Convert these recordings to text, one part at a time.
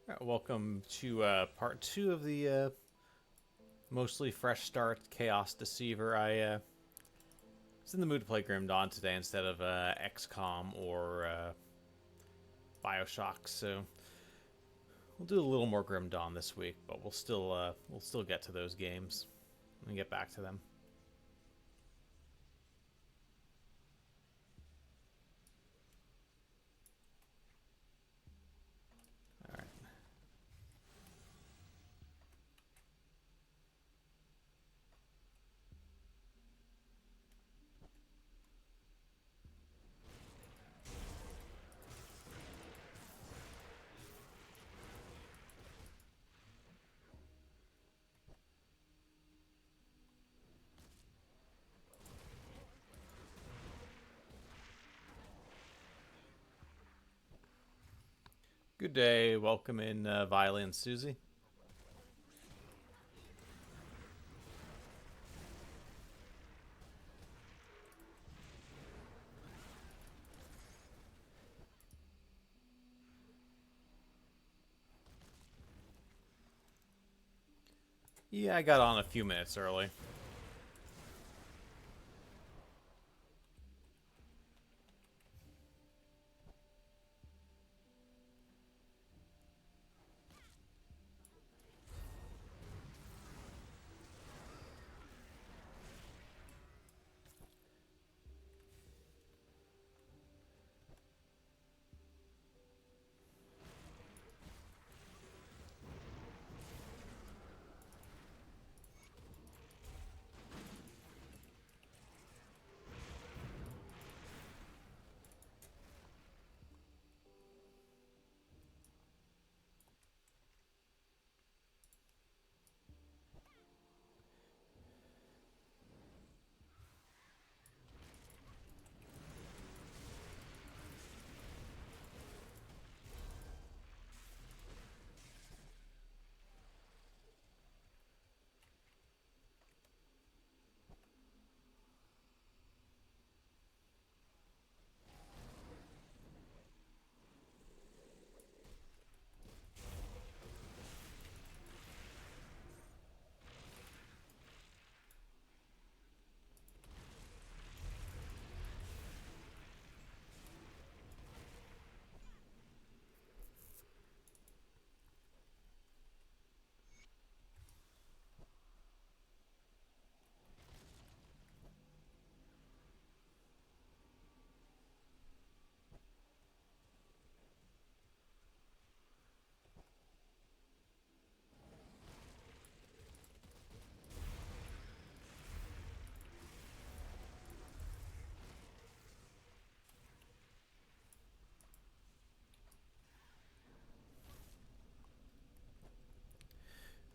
Alright, welcome to part 2 of the mostly fresh start Chaos Deceiver. I was in the mood to play Grim Dawn today instead of XCOM or Bioshock, so we'll do a little more Grim Dawn this week, but we'll still get to those games and get back to them. All right. Good day, welcome in Viley and Susie. Yeah, I got on a few minutes early.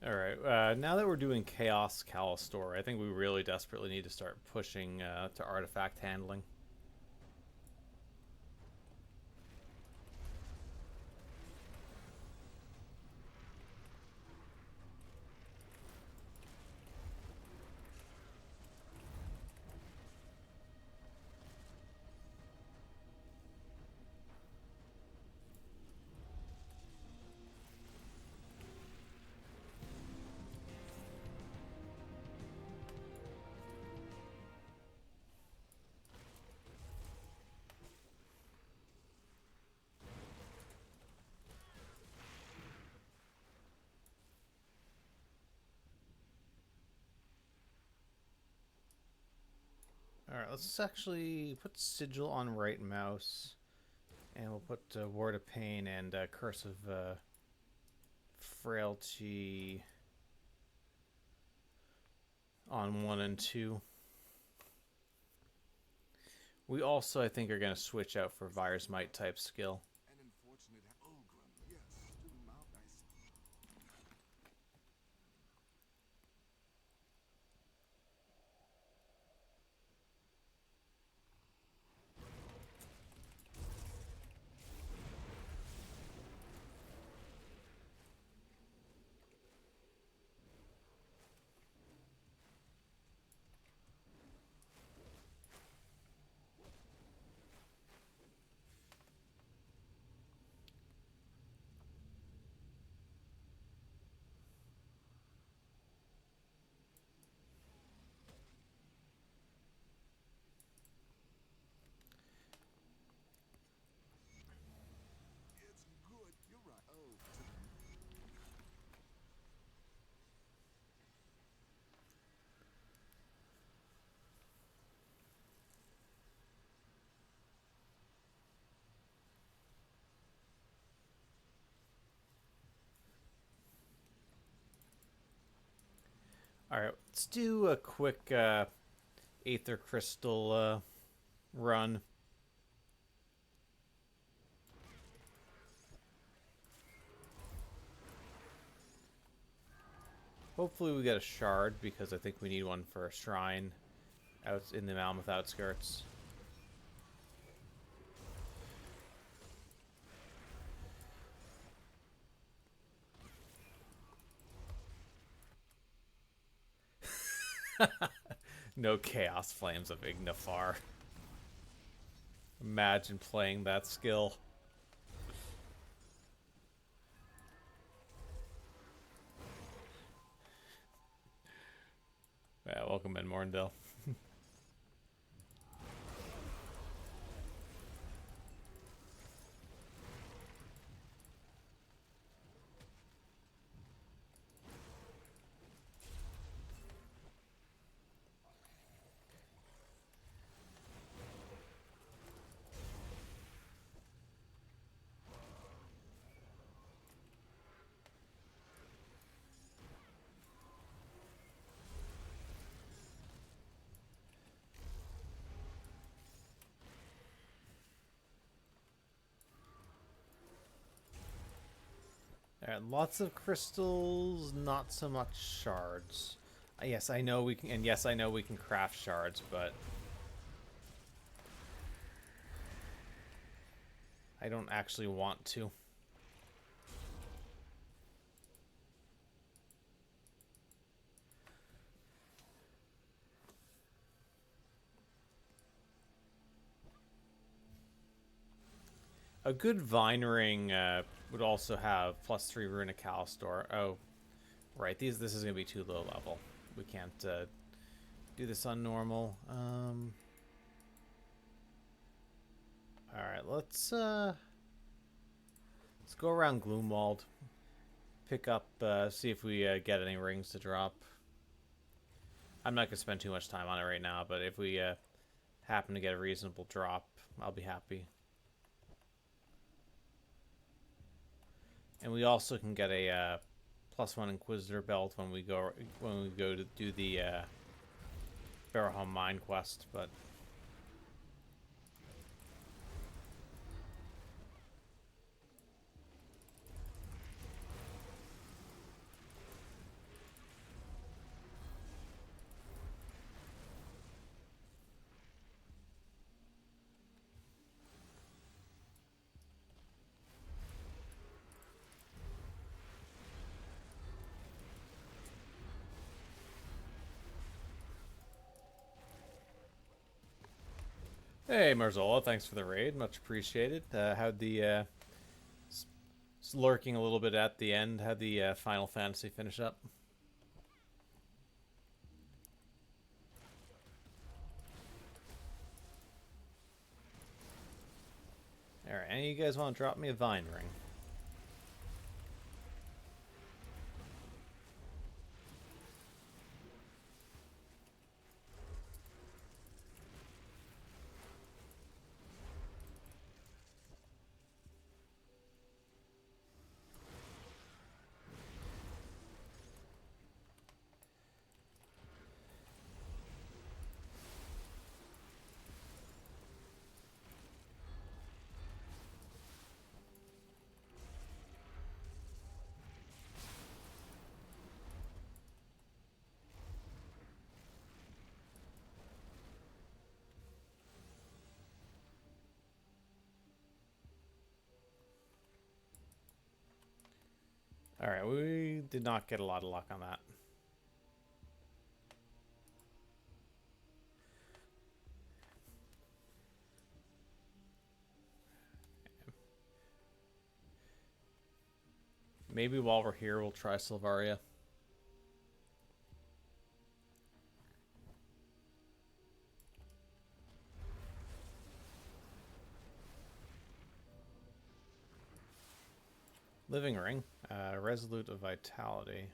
Alright, now that we're doing Chaos Callistory, I think we really desperately need to start pushing to artifact handling. Alright, let's actually put Sigil on right mouse. And we'll put Ward of Pain and Curse of Frailty on 1 and 2. We also, I think, are going to switch out for Virus Might type skill. Alright, let's do a quick Aether Crystal run. Hopefully we get a shard, because I think we need one for a shrine out in the Mammoth outskirts. No Chaos Flames of Ignifar. Imagine playing that skill. Yeah, welcome in, Morndale. Alright, lots of crystals, not so much shards. Yes, I know we can, and yes, I know we can craft shards, but I don't actually want to. A good Vine Ring would also have +3 Runic Calstor. Oh, right. This is going to be too low level. We can't do this on normal. Alright, let's go around Gloomwald. Pick up, see if we get any rings to drop. I'm not going to spend too much time on it right now, but if we happen to get a reasonable drop, I'll be happy. And we also can get a +1 Inquisitor belt when we go to do the Barrowhelm Mine quest, but hey, Marzola, thanks for the raid. Much appreciated. How'd the lurking a little bit at the end, how'd the Final Fantasy finish up? Alright, any of you guys want to drop me a Vine Ring? Alright, we did not get a lot of luck on that. Maybe while we're here, we'll try Silvaria. Living Ring. Resolute of Vitality.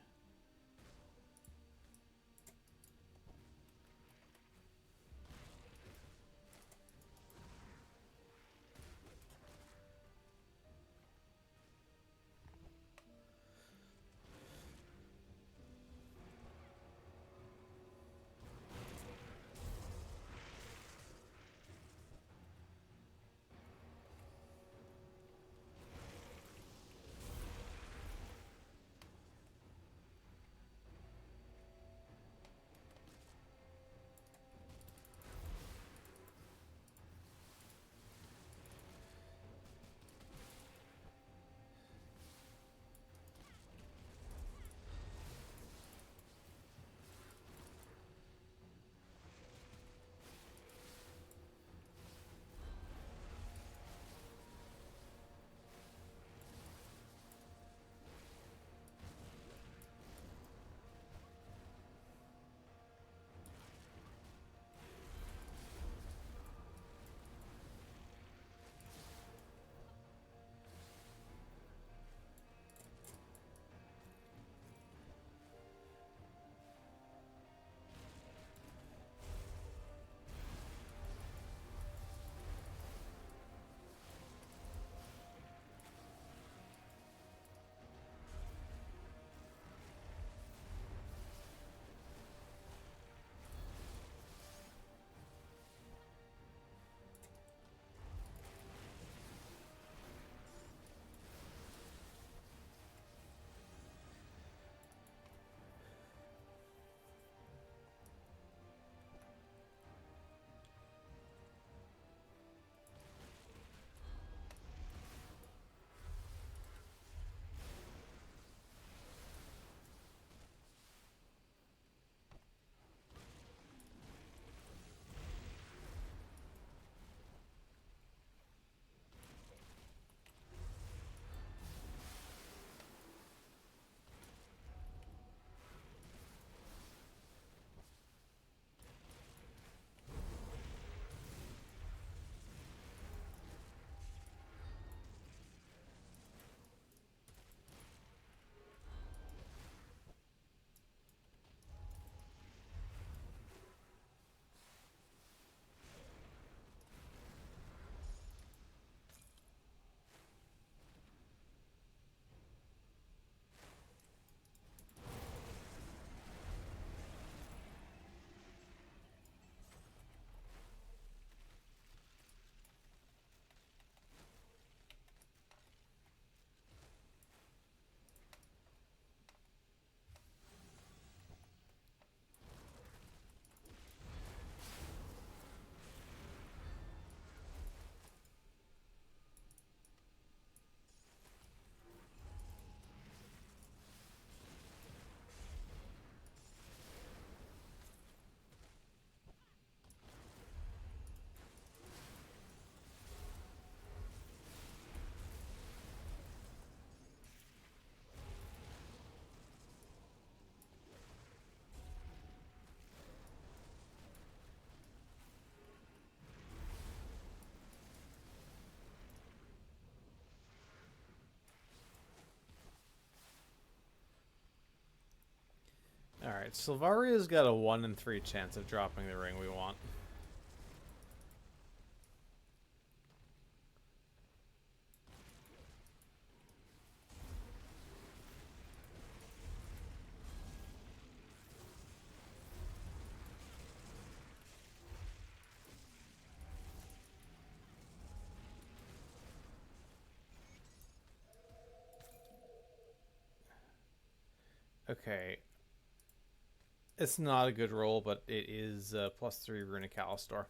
Alright, Silvaria's got a 1 in 3 chance of dropping the ring we want. Okay. It's not a good roll, but it is +3 Runic Alistor.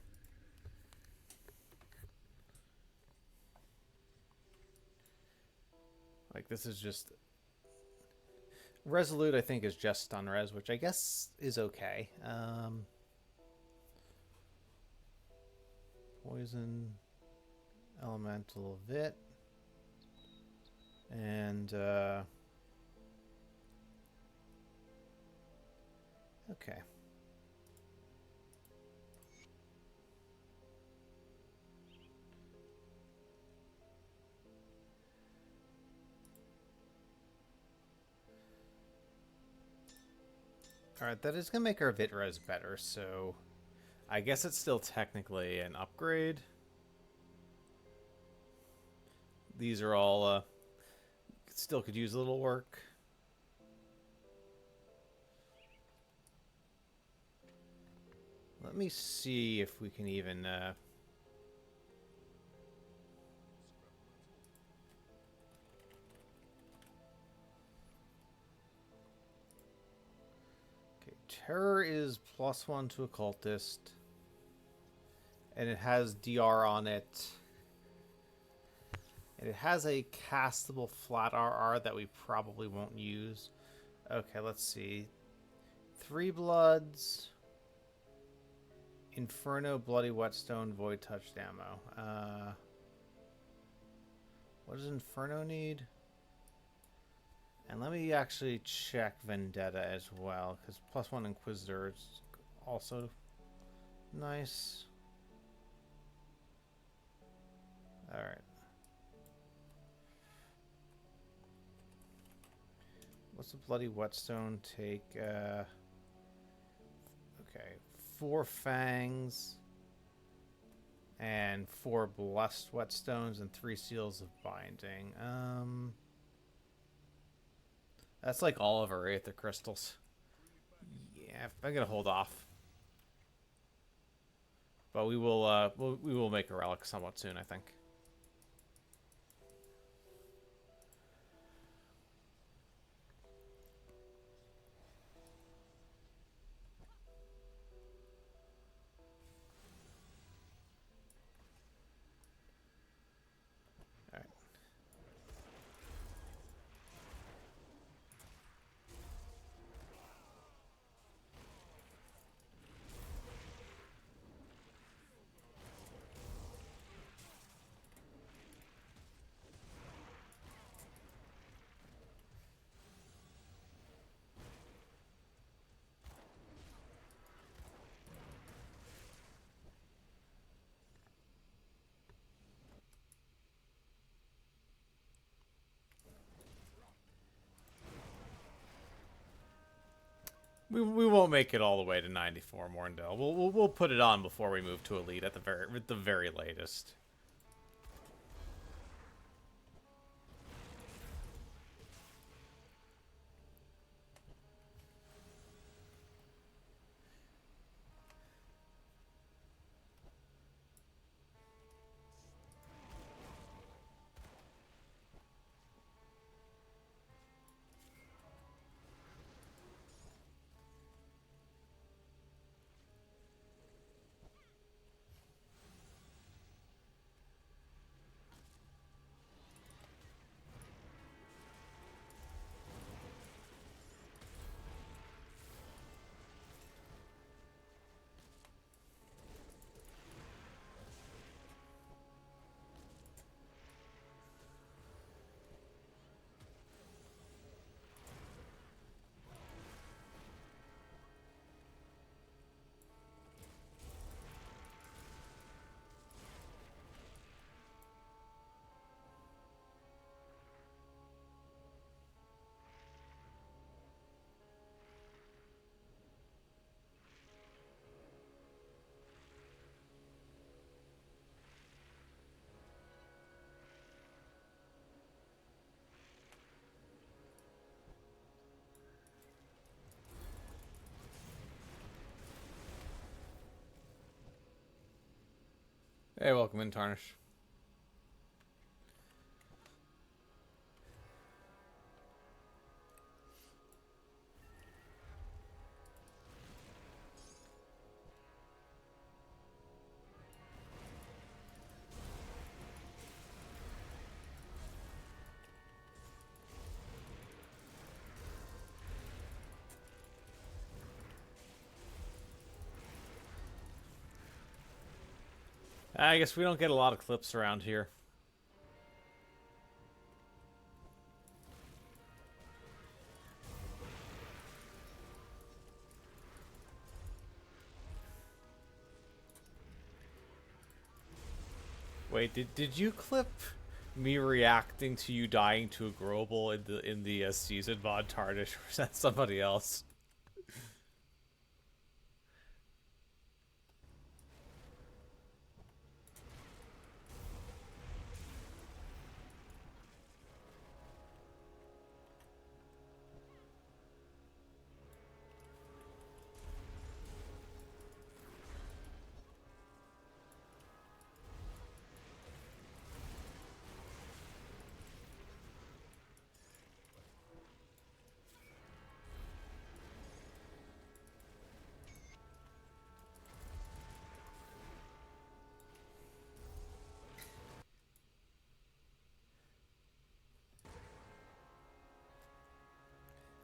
Like, this is just... Resolute, I think, is just stun res, which I guess is okay. Poison, Elemental Vit, and... okay. Alright, that is going to make our Vit res better, so... I guess it's still technically an upgrade. These are all, still could use a little work. Let me see if we can even, okay, Terror is +1 to Occultist. And it has DR on it. And it has a castable flat RR that we probably won't use. Okay, let's see. 3 Bloods. Inferno, Bloody Whetstone, Void Touch Ammo. What does Inferno need? And let me actually check Vendetta as well, because +1 Inquisitor is also nice. Alright. What's the Bloody Whetstone take? Okay. 4 Fangs. And 4 Blessed Whetstones and 3 Seals of Binding. That's like all of our Aether Crystals. Yeah, I'm gonna hold off. But we will make a relic somewhat soon, I think. We won't make it all the way to 94, Morndell. We'll put it on before we move to Elite at the very latest. Hey, welcome in, Tarnish. I guess we don't get a lot of clips around here. Wait, did you clip me reacting to you dying to a Grobel in the season VOD, Tarnish, or is that somebody else?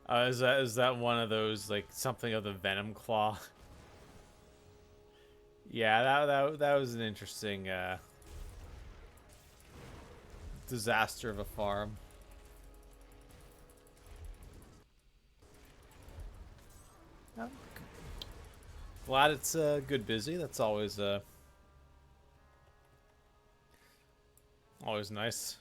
Is that one of those, like, something of the Venom Claw? Yeah, that was an interesting disaster of a farm. Oh, glad it's good busy. That's always nice.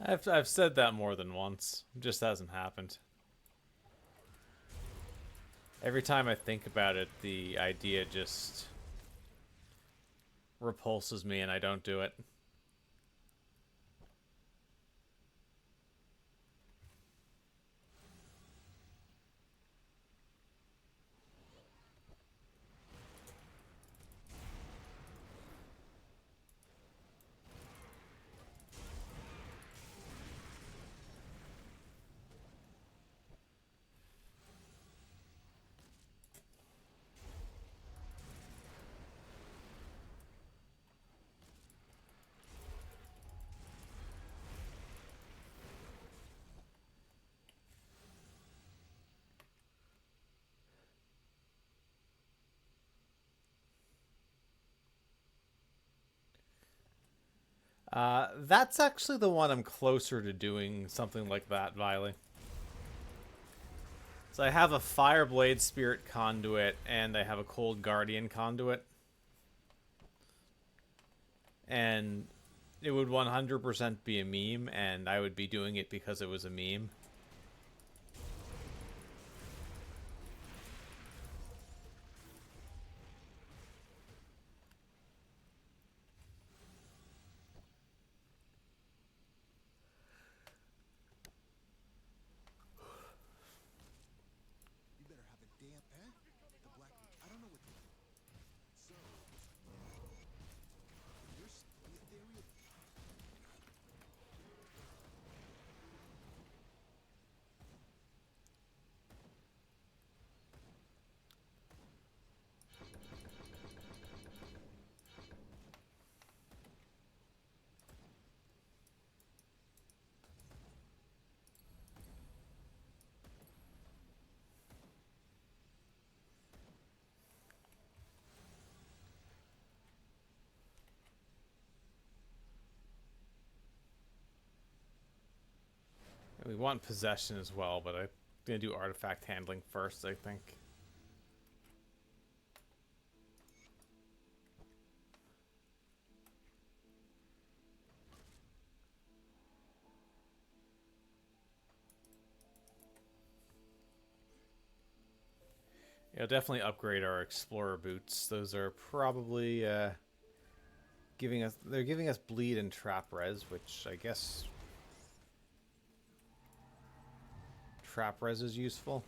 I've said that more than once. It just hasn't happened. Every time I think about it, the idea just repulses me and I don't do it. That's actually the one I'm closer to doing something like that, Viley. So I have a Fireblade Spirit conduit, and I have a Cold Guardian conduit. And it would 100% be a meme, and I would be doing it because it was a meme. We want possession as well, but I'm gonna do artifact handling first, I think. Yeah, definitely upgrade our explorer boots. Those are probably they're giving us bleed and trap res, which I guess trap res is useful.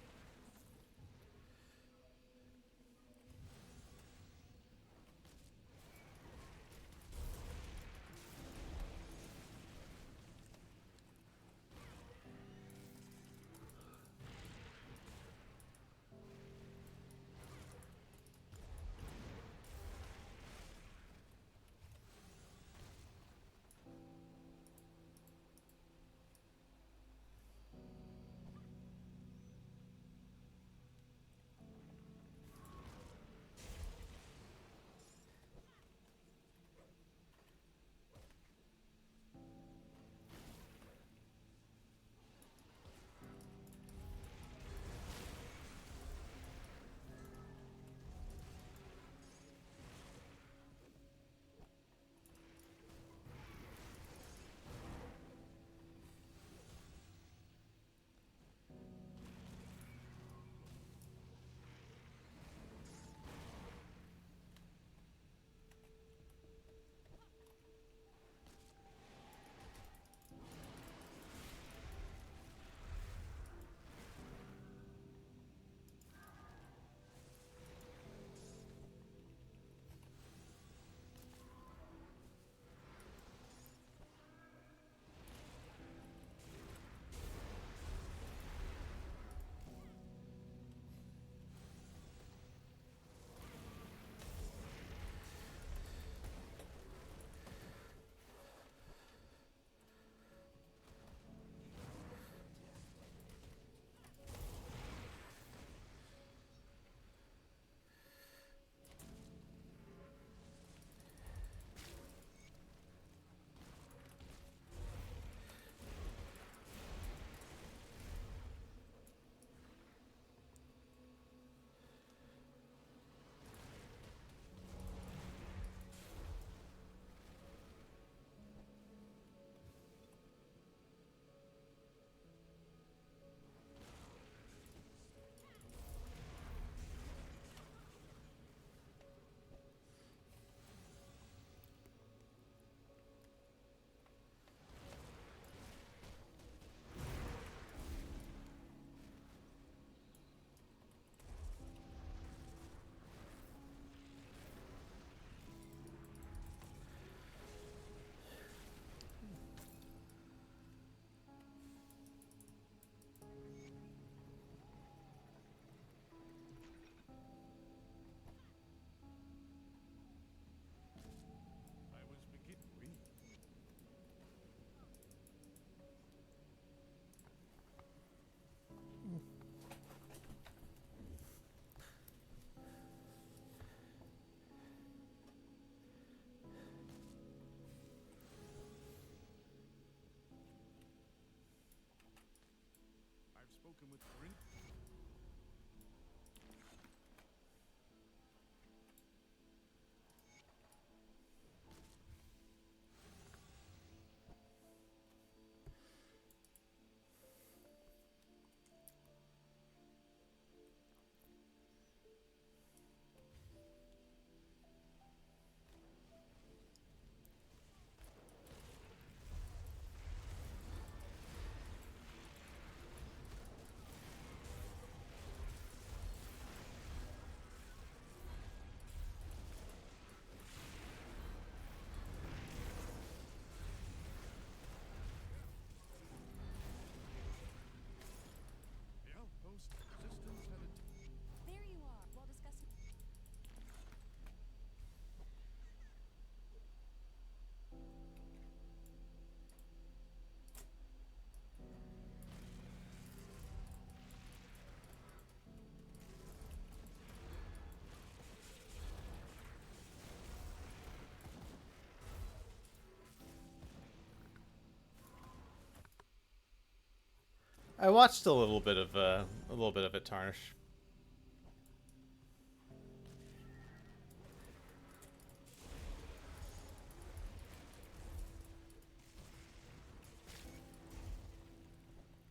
I watched a little bit of it tarnish.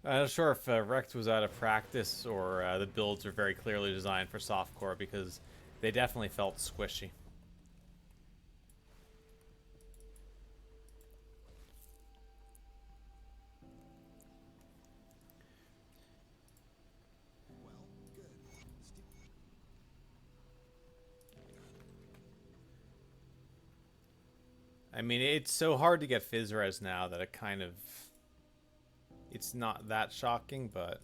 I'm not sure if Rect was out of practice or the builds are very clearly designed for softcore because they definitely felt squishy. I mean, it's so hard to get Fizz res now that it kind of... It's not that shocking, but...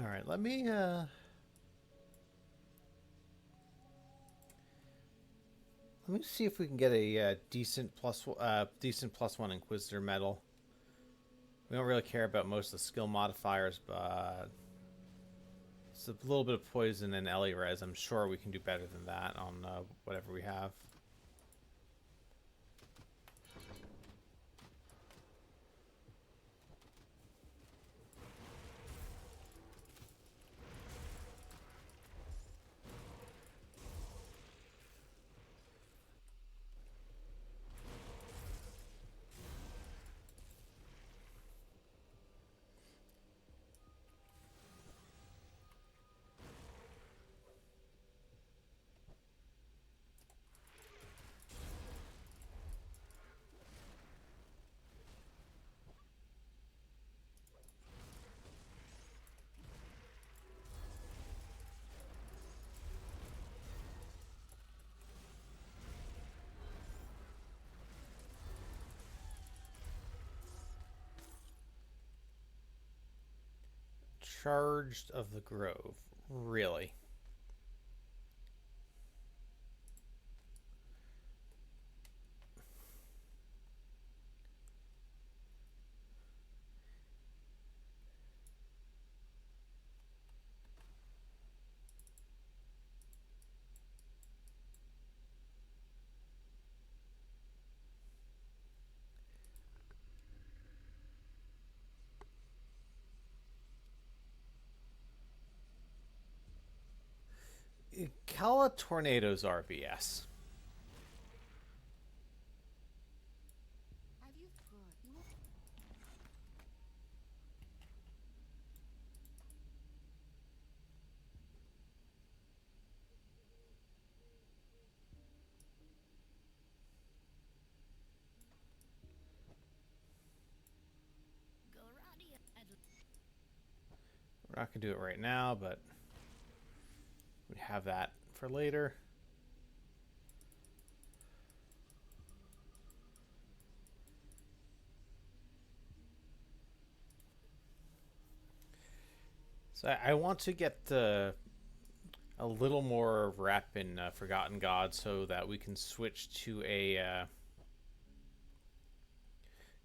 Alright, let me see if we can get a decent +1 Inquisitor medal. We don't really care about most of the skill modifiers, but it's a little bit of poison and Ellie res. I'm sure we can do better than that on whatever we have. Charged of the Grove. Really? Kala Tornadoes RBS. We're not going to do it right now, but we have that for later. So I want to get a little more rep in Forgotten God so that we can switch to a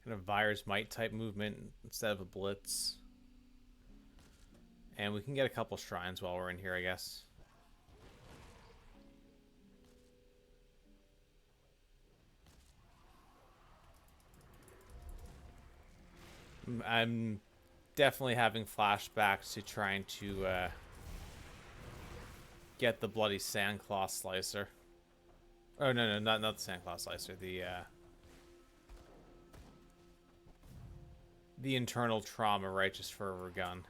kind of Virus Might type movement instead of a Blitz. And we can get a couple shrines while we're in here, I guess. I'm definitely having flashbacks to trying to get the bloody Sandclaw Slicer. Oh, no, not the Sandclaw Slicer. The internal trauma, right, just for a gun.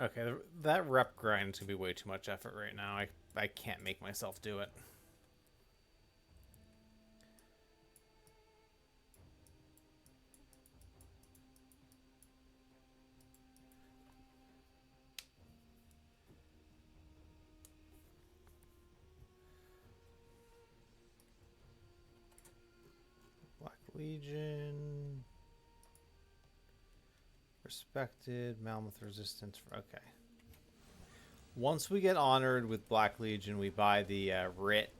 Okay, that rep grind is gonna be way too much effort right now. I can't make myself do it. Black Legion. Respected. Mammoth resistance. Okay. Once we get honored with Black Legion, we buy the writ.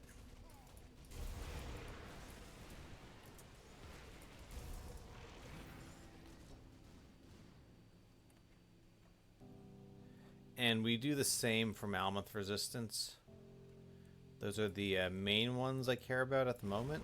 And we do the same for Mammoth resistance. Those are the main ones I care about at the moment.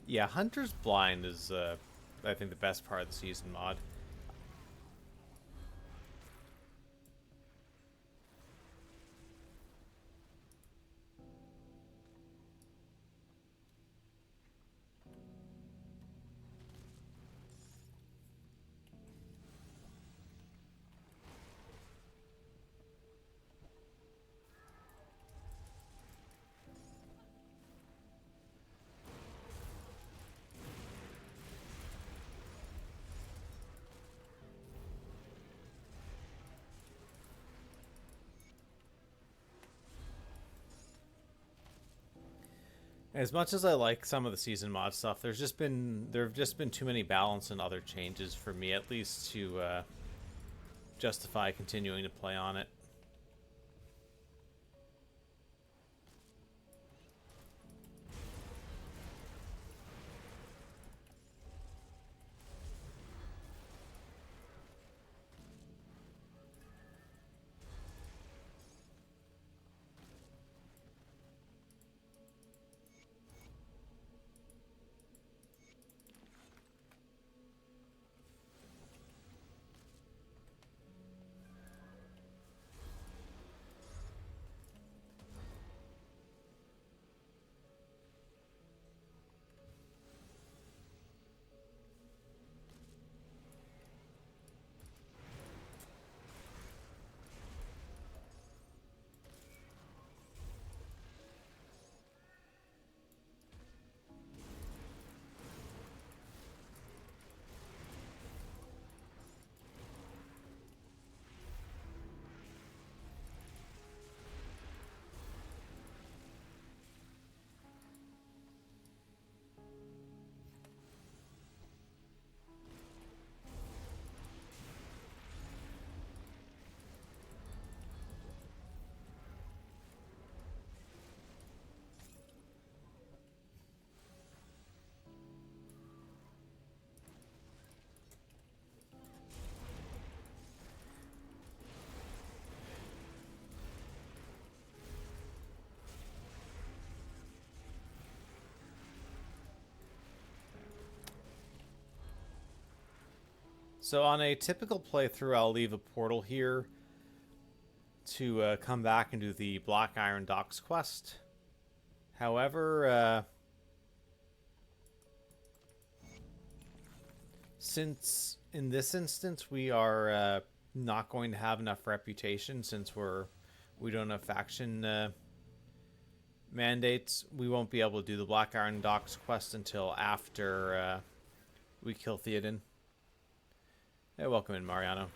Yeah, Hunter's Blind is, I think, the best part of the season mod. As much as I like some of the season mod stuff, there have just been too many balance and other changes for me, at least, to justify continuing to play on it. So on a typical playthrough, I'll leave a portal here to come back and do the Black Iron Docks quest. However, since in this instance we are not going to have enough reputation, since we don't have faction mandates, we won't be able to do the Black Iron Docks quest until after we kill Theoden. Hey, welcome in, Mariano.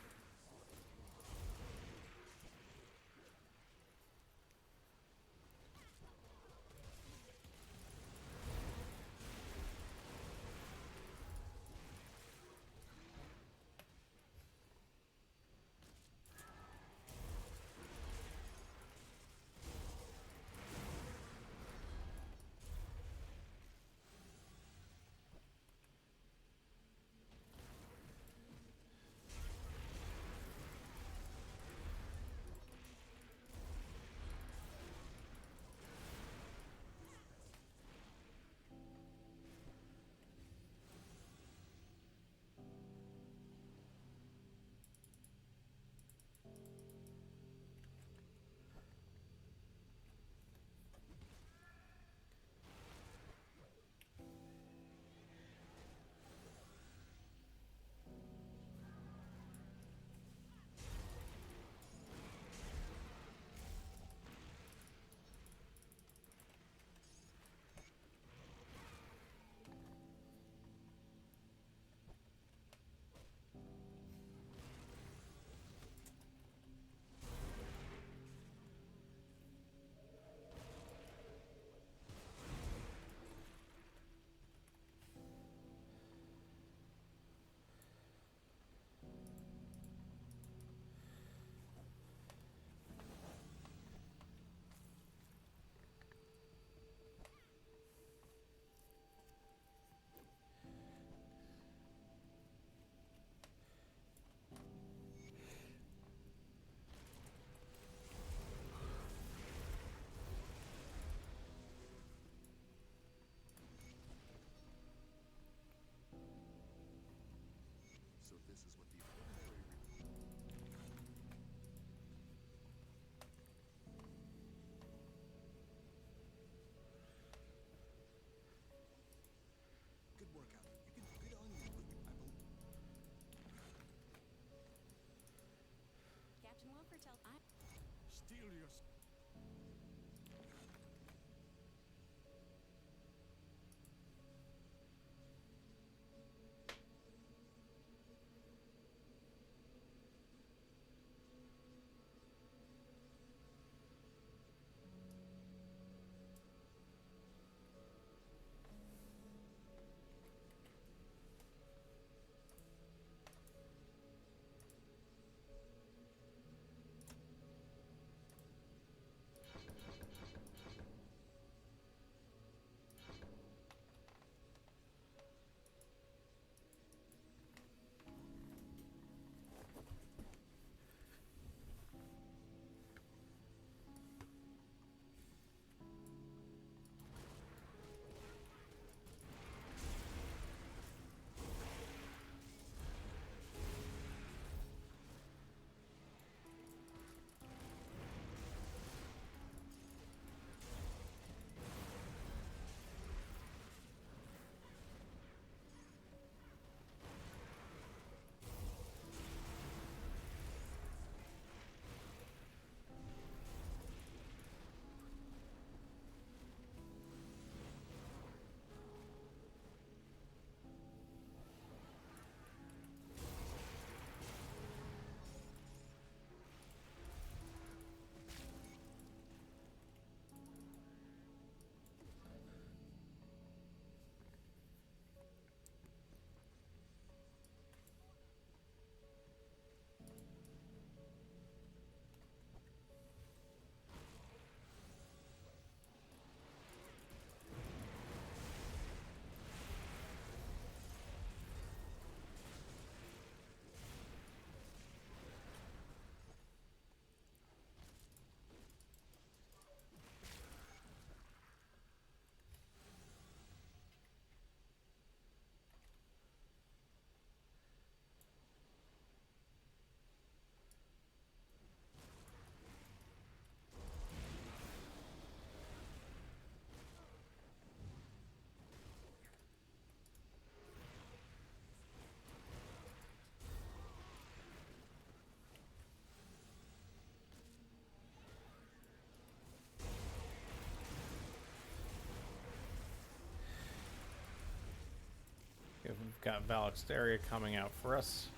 We've got Valexteria coming out for us.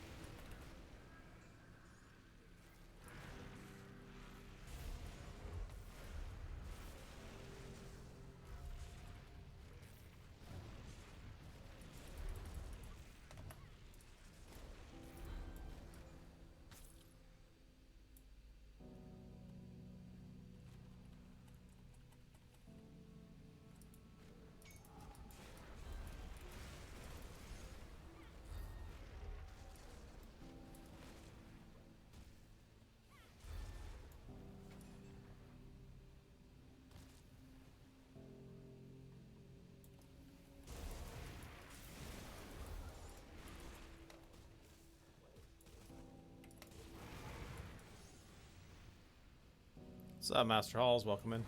What's up, Master Halls? Welcome in.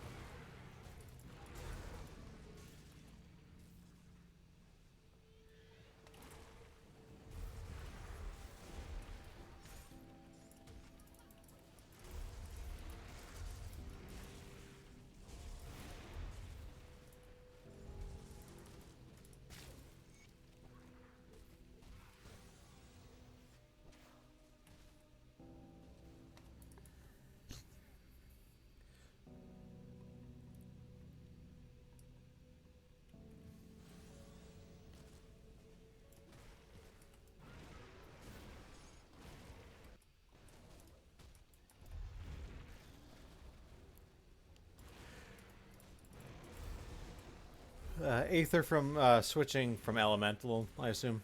Aether from switching from Elemental, I assume.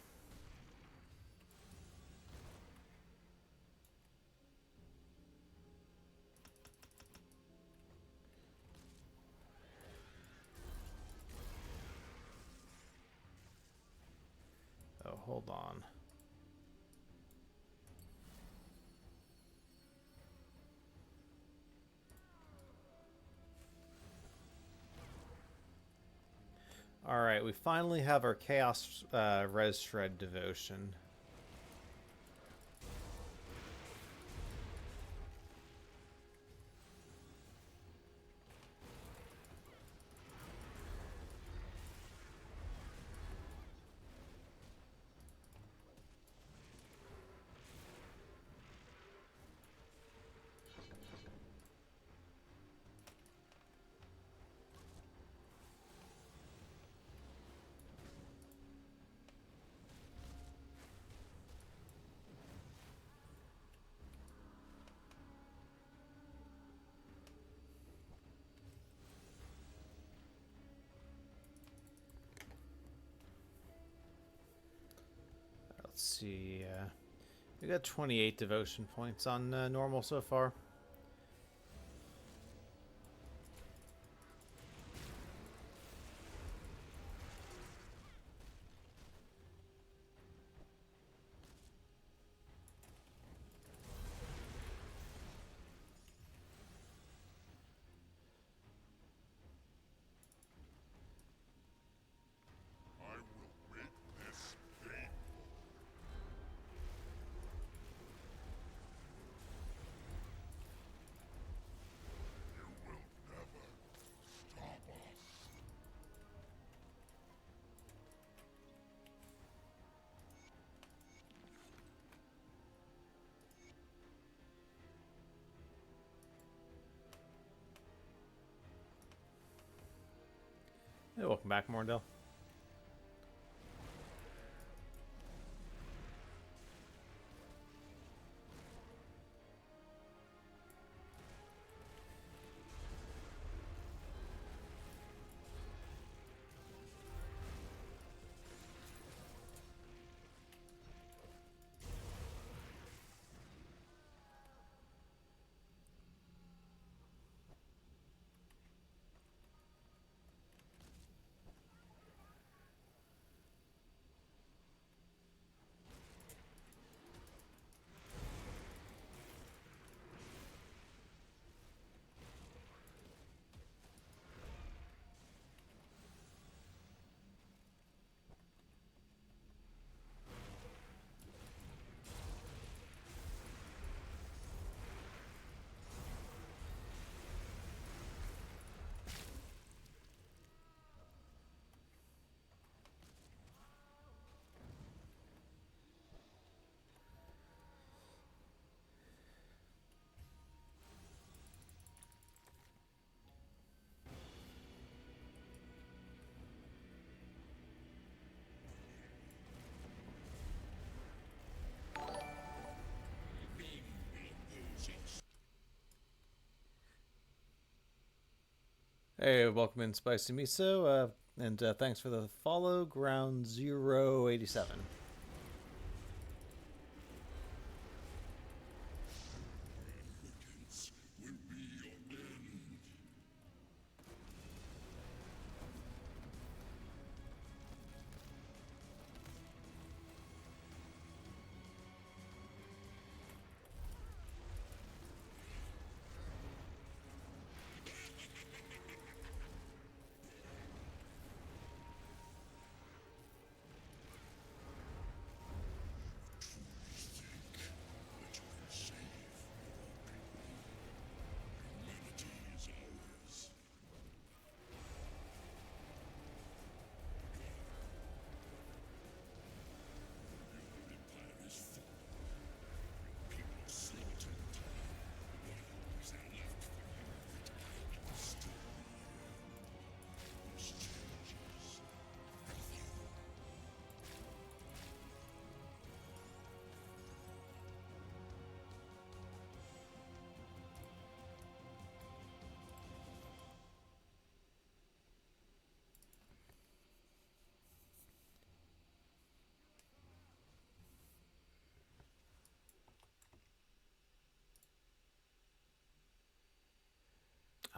Oh, hold on. Alright, we finally have our Chaos Res Shred Devotion. let's see. We got 28 devotion points on normal so far. Hey, welcome back, Morndell. Hey, welcome in, Spicy Miso, and thanks for the follow, Ground 087.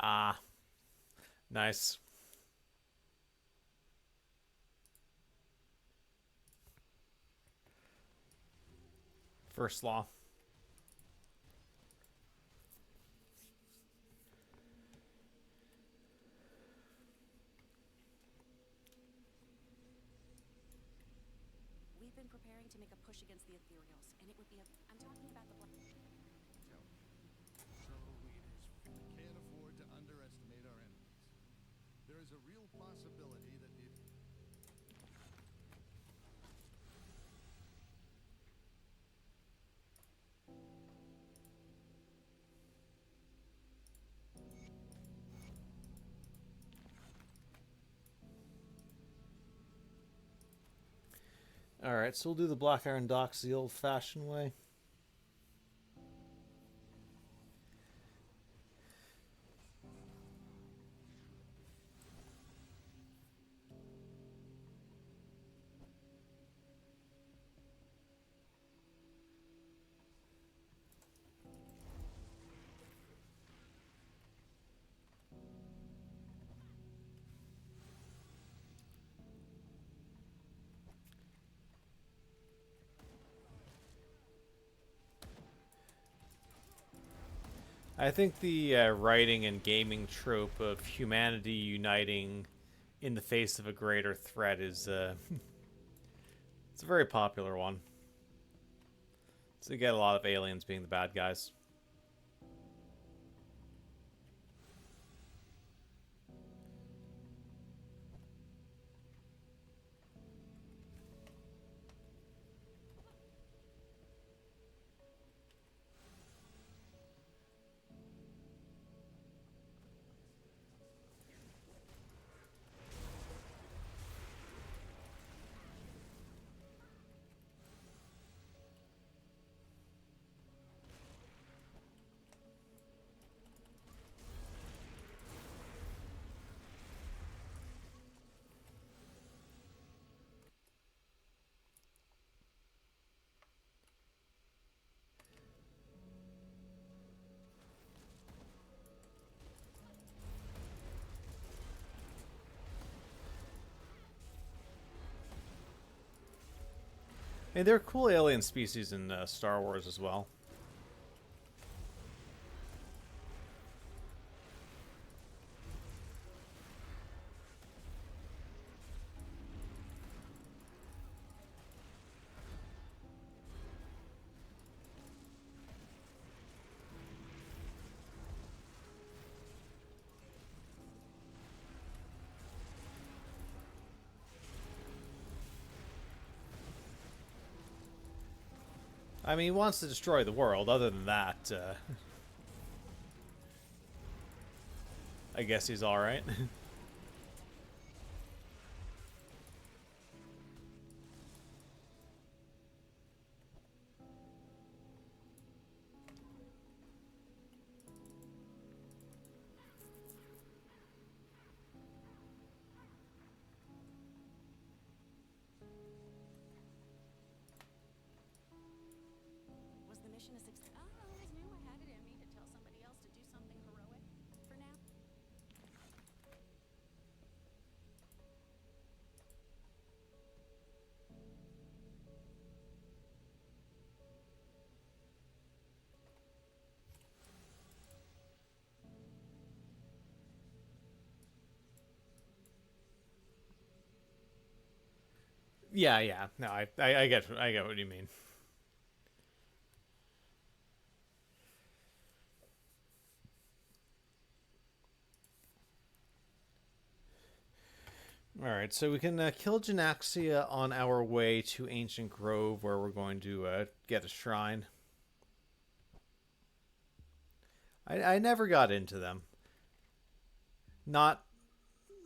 Ah, nice. First law. We've been preparing to make a push against the ethereals, and it would be a... I'm talking about the... So we can't afford to underestimate our enemies. There is a real possibility that if... Alright, so we'll do the Black Iron Docks the old-fashioned way. I think the writing and gaming trope of humanity uniting in the face of a greater threat is it's a very popular one. So you get a lot of aliens being the bad guys. And there are cool alien species in Star Wars as well. I mean, he wants to destroy the world. Other than that, I guess he's alright. Was the mission a success? Oh, I always knew I had it in me to tell somebody else to do something heroic. For now. Yeah, yeah. No, I get what you mean. Alright, so we can kill Janaxia on our way to Ancient Grove, where we're going to get a shrine. I never got into them. Not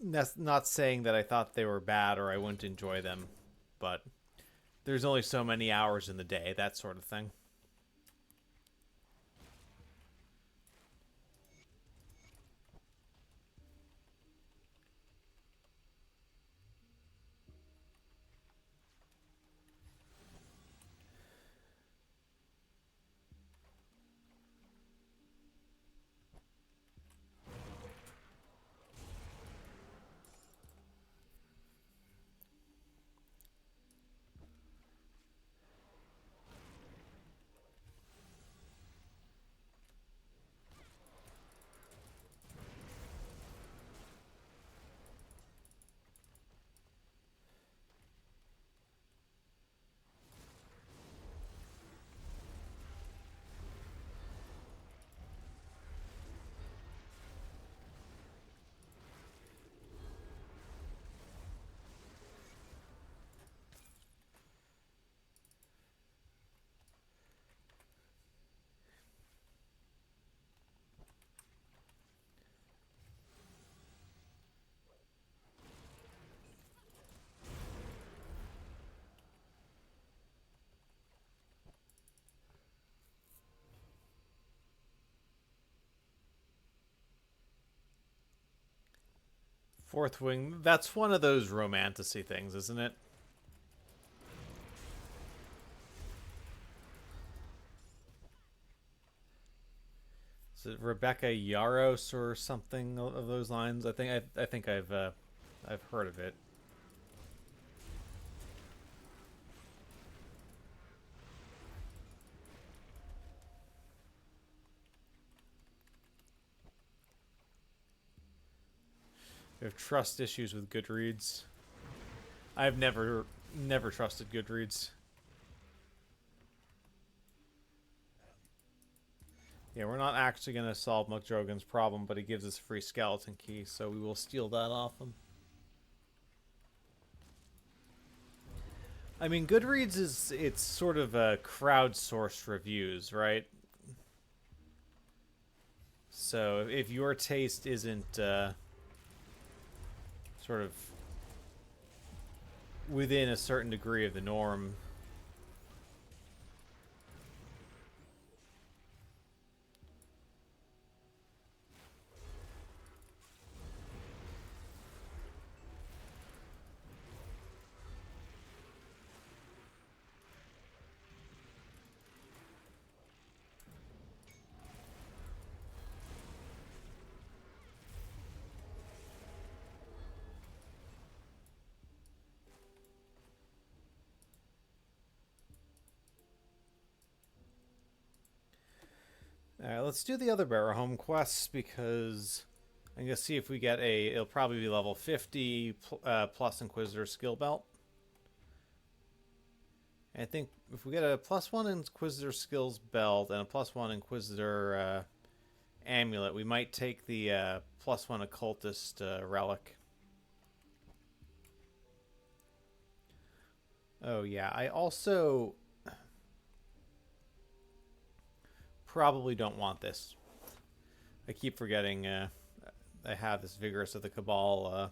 not saying that I thought they were bad or I wouldn't enjoy them, but there's only so many hours in the day, that sort of thing. Fourth Wing, that's one of those romantasy things, isn't it? Is it Rebecca Yaros or something of those lines? I think I've heard of it. We have trust issues with Goodreads. I've never trusted Goodreads. Yeah, we're not actually going to solve McDrogan's problem, but he gives us a free skeleton key, so we will steal that off him. I mean, Goodreads it's sort of crowdsourced reviews, right? So if your taste isn't sort of within a certain degree of the norm, Alright, let's do the other Barrow Home quests, because I'm going to see if we get it'll probably be level 50 plus Inquisitor skill belt. And I think if we get a +1 Inquisitor skills belt and a +1 Inquisitor amulet, we might take the +1 occultist relic. Oh yeah, I also probably don't want this. I keep forgetting I have this Vigorous of the Cabal.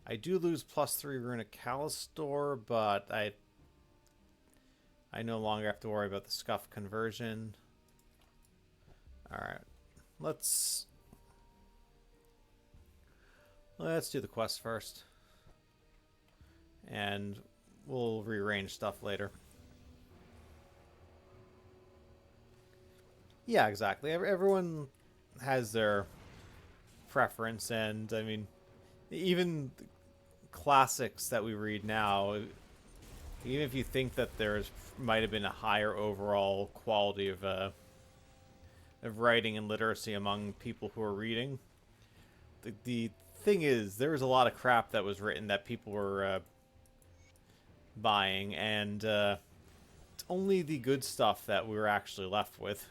I do lose +3 Runic Callistor, but I no longer have to worry about the Scuff conversion. Alright. Let's do the quest first. And we'll rearrange stuff later. Yeah, exactly. Everyone has their preference, and I mean, even classics that we read now, even if you think that there's might have been a higher overall quality of writing and literacy among people who are reading, the thing is, there was a lot of crap that was written that people were buying, and it's only the good stuff that we were actually left with.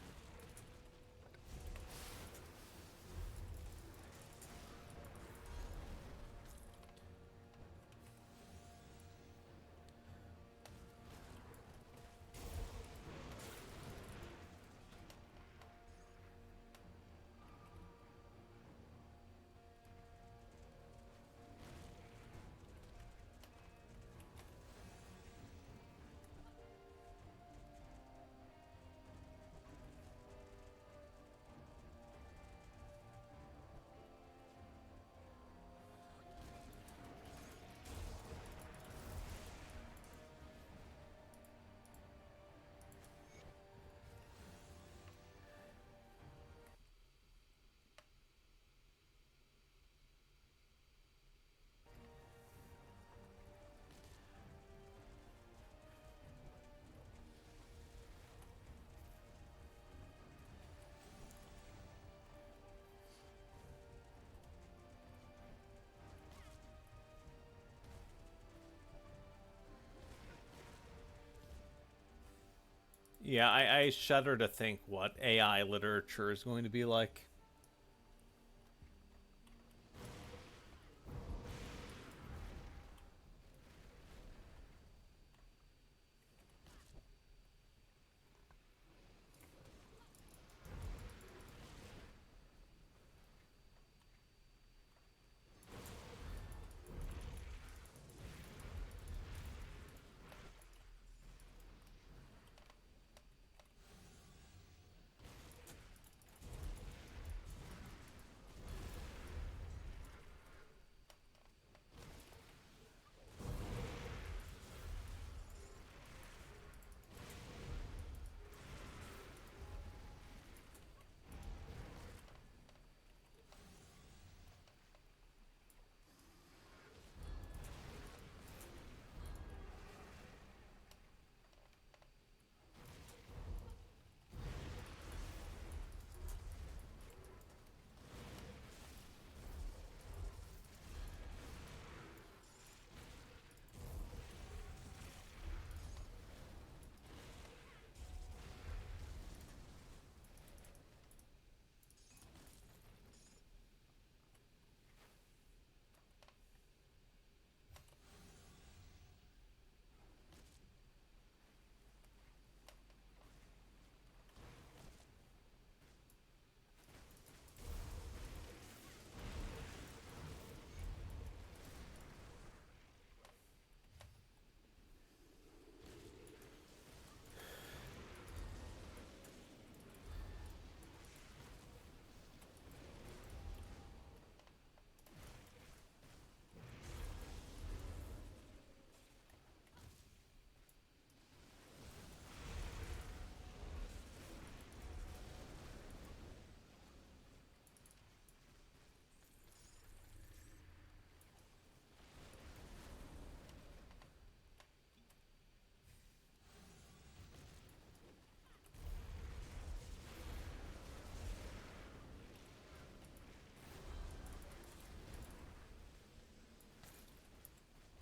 Yeah, I shudder to think what AI literature is going to be like.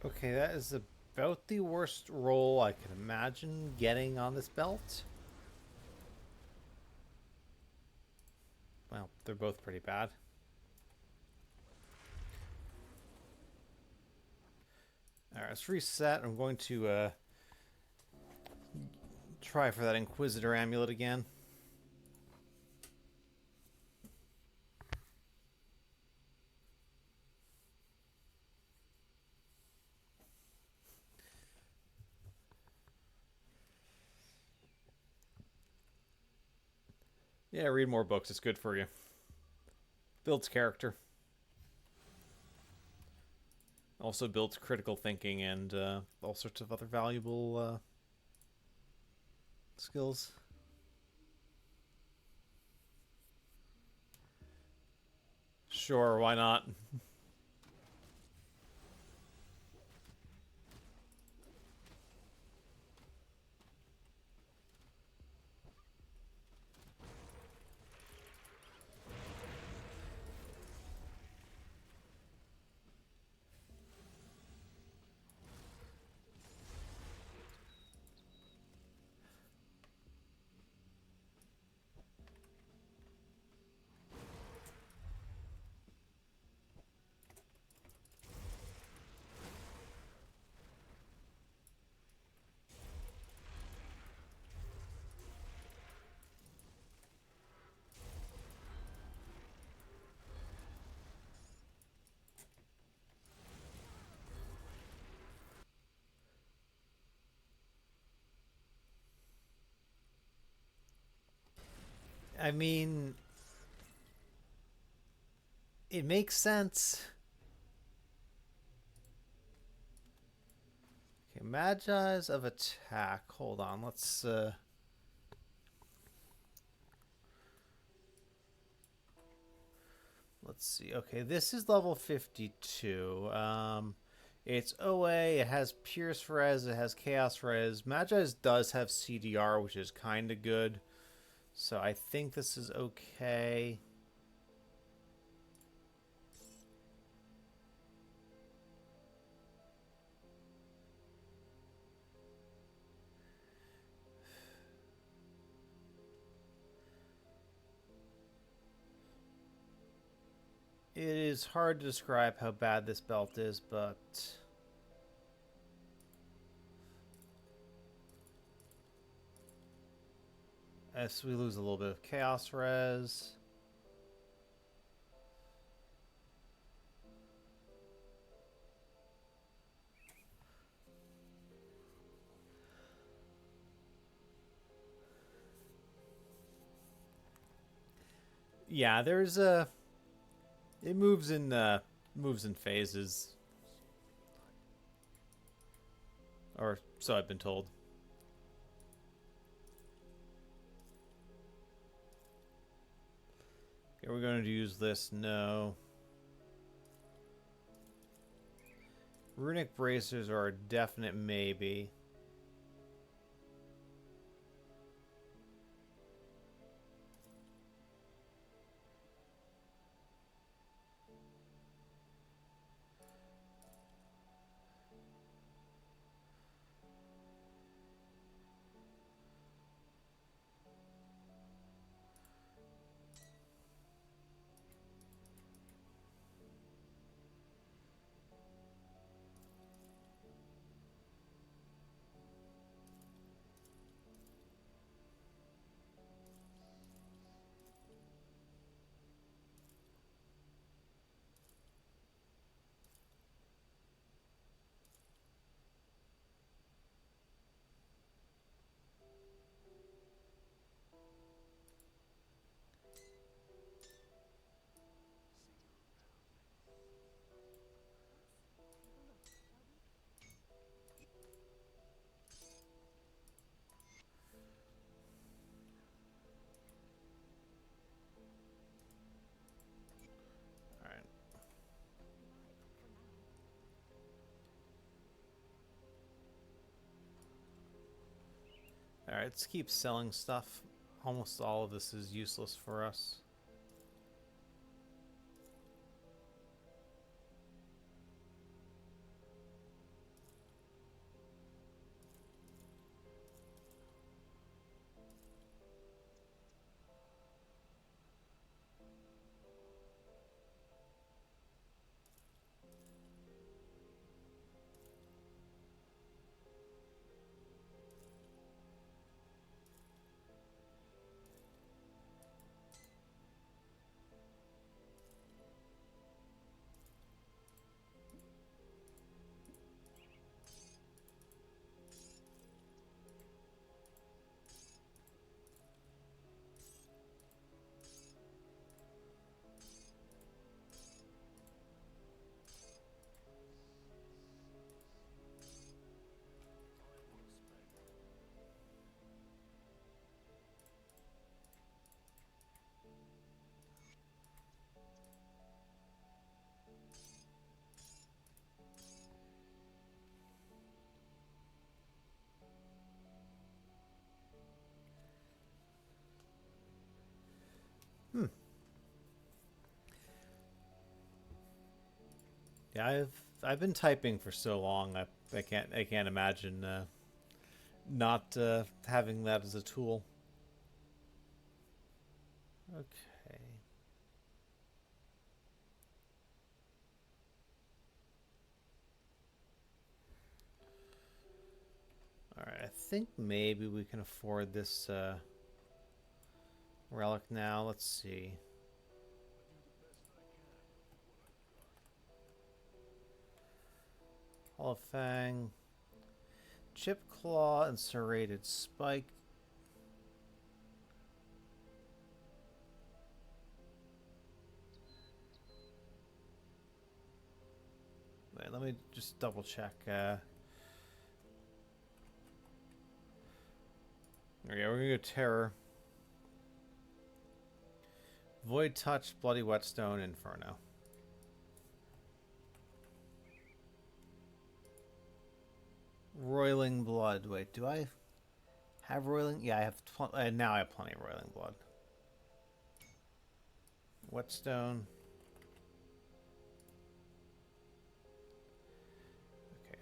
Okay, that is about the worst roll I can imagine getting on this belt. Well, they're both pretty bad. Alright, let's reset. I'm going to try for that Inquisitor amulet again. Yeah, read more books. It's good for you. Builds character. Also builds critical thinking and all sorts of other valuable skills. Sure, why not? I mean, it makes sense. Okay, Magi's of attack. Hold on, let's see. Okay, this is level 52. It's OA, it has Pierce Res, it has Chaos Res. Magi's does have CDR, which is kind of good. So I think this is okay. It is hard to describe how bad this belt is, but as we lose a little bit of Chaos Res. Yeah, there's a it moves in phases, or so I've been told. Okay, we're going to use this. No. Runic bracers are a definite maybe. All right. All right, let's keep selling stuff. Almost all of this is useless for us. Hmm. Yeah, I've been typing for so long. I can't imagine not having that as a tool. Okay. All right. I think maybe we can afford this relic now. Let's see. Hall of Fang, Chip Claw, and Serrated Spike. Wait, let me just double check. Yeah, we're gonna go Terror, Void Touch, Bloody Whetstone, Inferno. Roiling Blood. Wait, do I have Roiling? Yeah, I have. Now I have plenty of Roiling Blood. Whetstone. Okay.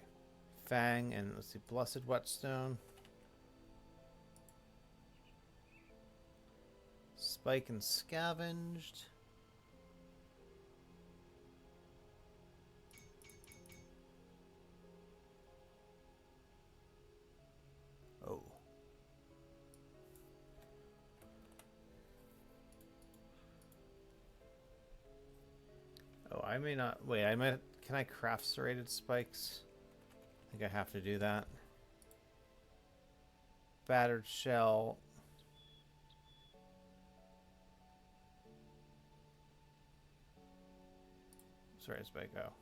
Fang and let's see, Blessed Whetstone. Spike and Scavenged. Oh. Oh, I may not. Wait, I might. Can I craft serrated spikes? I think I have to do that. Battered shell. Serrated spike. Oh.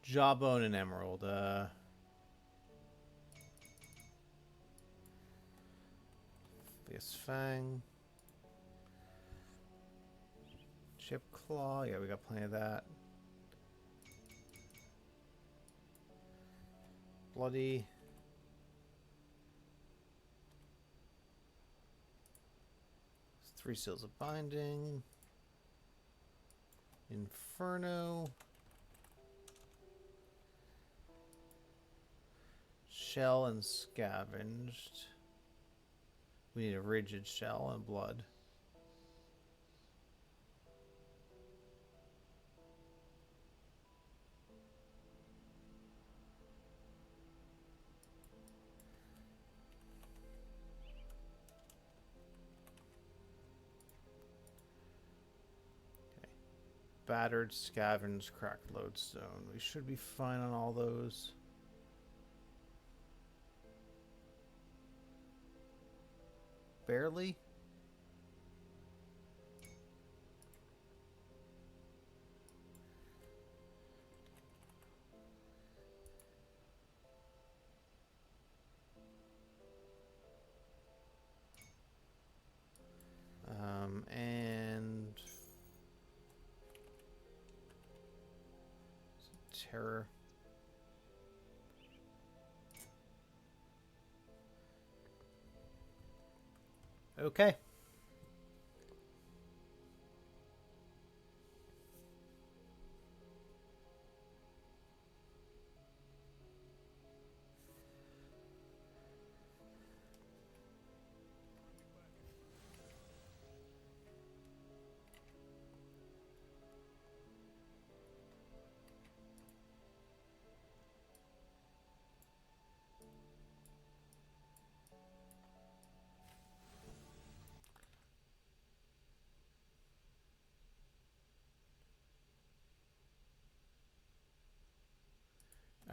Jawbone and emerald. This fang. Chip claw. Yeah, we got plenty of that. Bloody. Three seals of binding. Inferno. Shell and scavenged. We need a rigid shell and blood. Okay. Battered, scavenged, cracked lodestone. We should be fine on all those. Barely. And terror. Okay.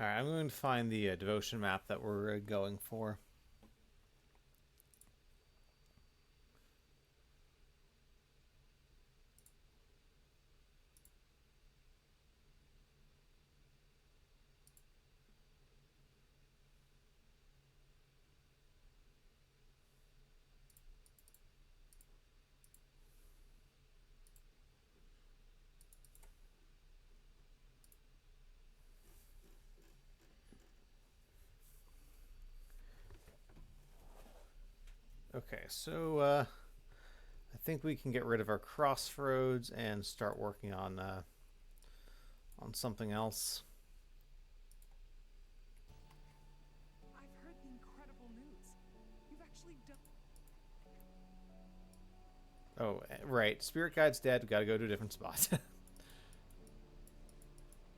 All right, I'm going to find the devotion map that we're going for. Okay, so I think we can get rid of our crossroads and start working on something else. I've heard the incredible news. You've actually done. Oh, right. Spirit Guide's dead. We gotta go to a different spot.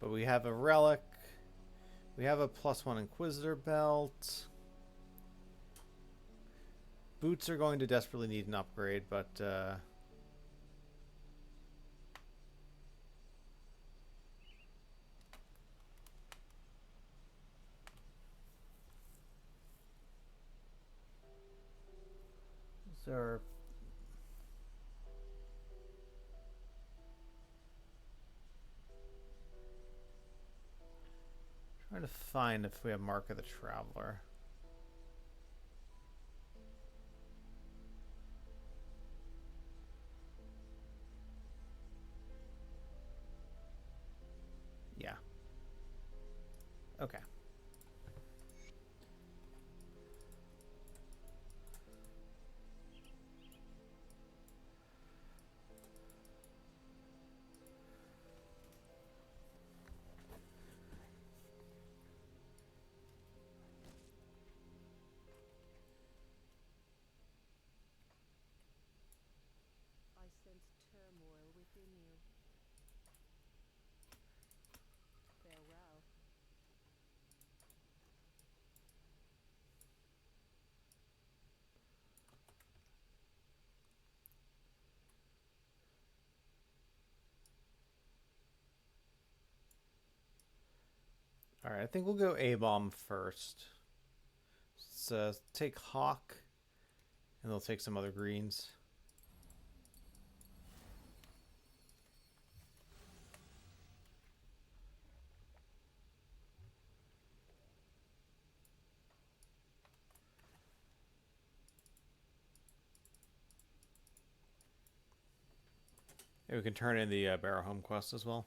But we have a relic. We have a +1 Inquisitor belt. Boots are going to desperately need an upgrade, but these are trying to find if we have Mark of the Traveler. Yeah. Okay. I sense turmoil within you. Farewell. All right, I think we'll go A-bomb first. Let's take Hawk, and they'll take some other greens. Maybe we can turn in the Barrow Home quest as well.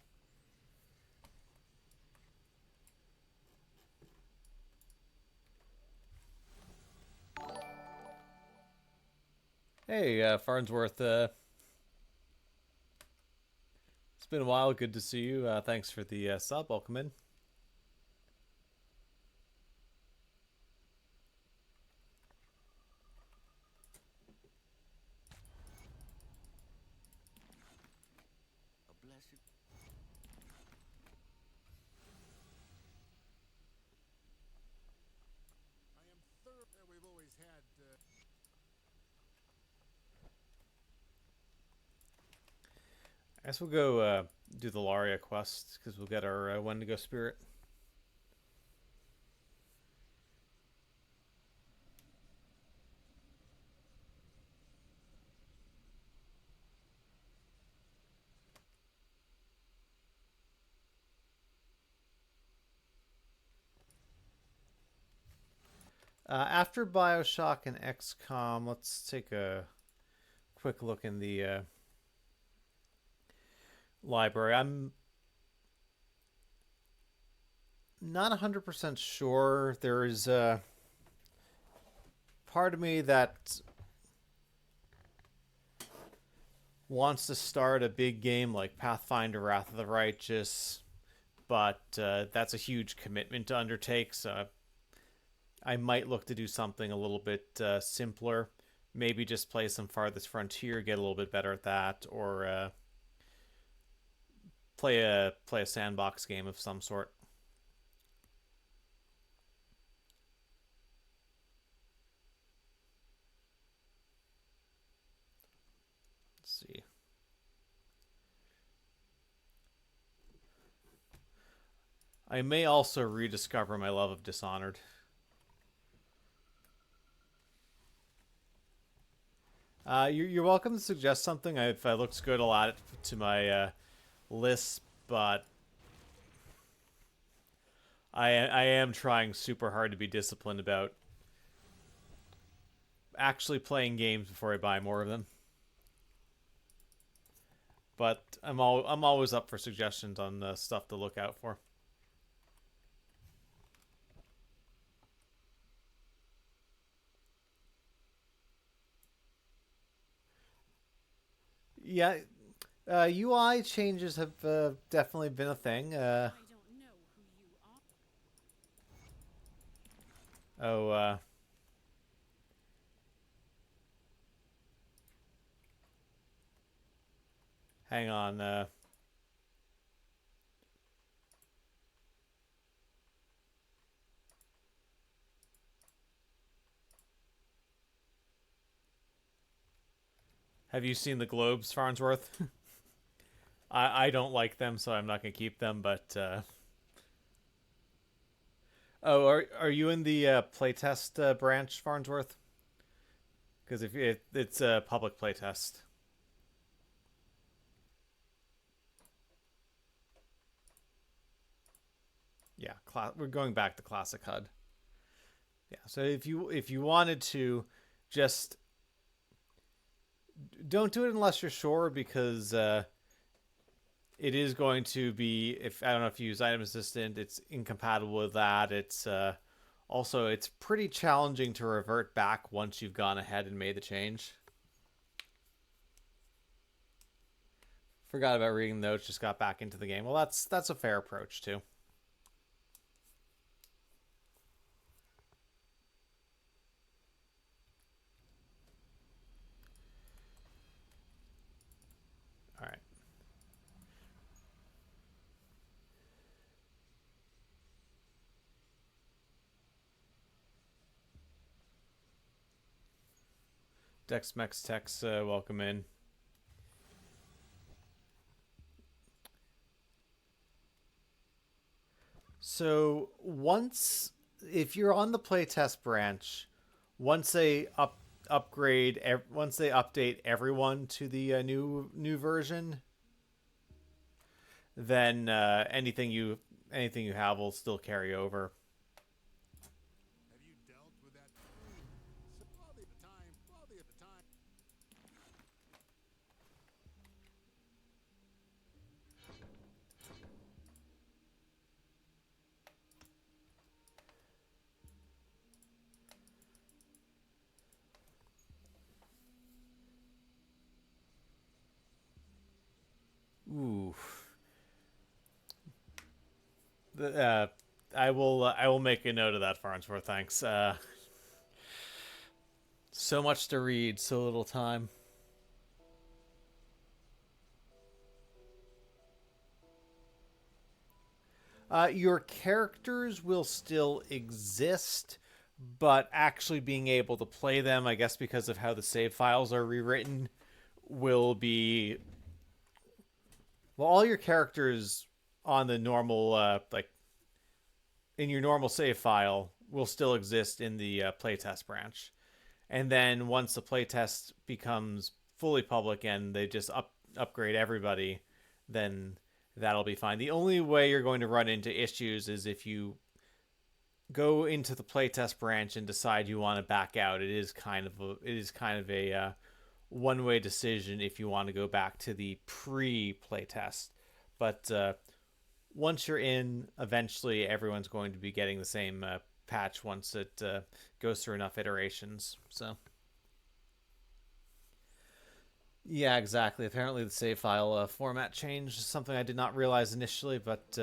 Hey, Farnsworth. It's been a while. Good to see you. Thanks for the sub. Welcome in. A blessed. I am third. We've always had. I guess we'll go do the Laria quest because we'll get our Wendigo spirit. After Bioshock and XCOM, let's take a quick look in the library. I'm not 100% sure. There is a part of me that wants to start a big game like Pathfinder Wrath of the Righteous, but that's a huge commitment to undertake, so I might look to do something a little bit simpler. Maybe just play some Farthest Frontier, get a little bit better at that, or play a sandbox game of some sort. Let's see. I may also rediscover my love of Dishonored. You're welcome to suggest something. If it looks good, I'll add it to my list, but I am trying super hard to be disciplined about actually playing games before I buy more of them. But I'm always up for suggestions on stuff to look out for. Yeah, UI changes have definitely been a thing. I don't know who you are. Oh, hang on. Have you seen the globes, Farnsworth? I don't like them, so I'm not gonna keep them. But oh, are you in the playtest branch, Farnsworth? Because if it's a public playtest, yeah, we're going back to classic HUD. Yeah, so if you wanted to, just don't do it unless you're sure, because it is going to be, if I don't know if you use Item Assistant, it's incompatible with that. It's also it's pretty challenging to revert back once you've gone ahead and made the change. Forgot about reading notes, just got back into the game. Well, that's a fair approach too. All right. Dexmex Tex, welcome in. So once, if you're on the playtest branch, once they upgrade, once they update everyone to the new version, then anything you have will still carry over. Have you dealt with that? Quality of the time. Quality of the time. Ooh. I will make a note of that, Farnsworth. Thanks. So much to read, so little time. Your characters will still exist, but actually being able to play them, I guess because of how the save files are rewritten, will be, well, all your characters on the normal like in your normal save file will still exist in the playtest branch. And then once the playtest becomes fully public and they just upgrade everybody, then that'll be fine. The only way you're going to run into issues is if you go into the playtest branch and decide you want to back out. It is kind of a one-way decision if you want to go back to the pre-playtest. But once you're in, eventually everyone's going to be getting the same patch once it goes through enough iterations. So yeah, exactly. Apparently the save file format changed, something I did not realize initially, but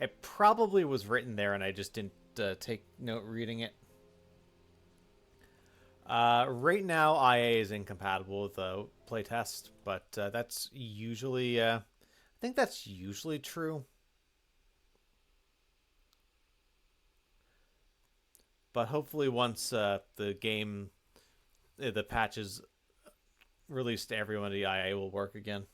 it probably was written there and I just didn't take note reading it. Right now, IA is incompatible with the playtest, but that's usually, I think that's usually true. But hopefully, once the game, the patches released to everyone, the IA will work again.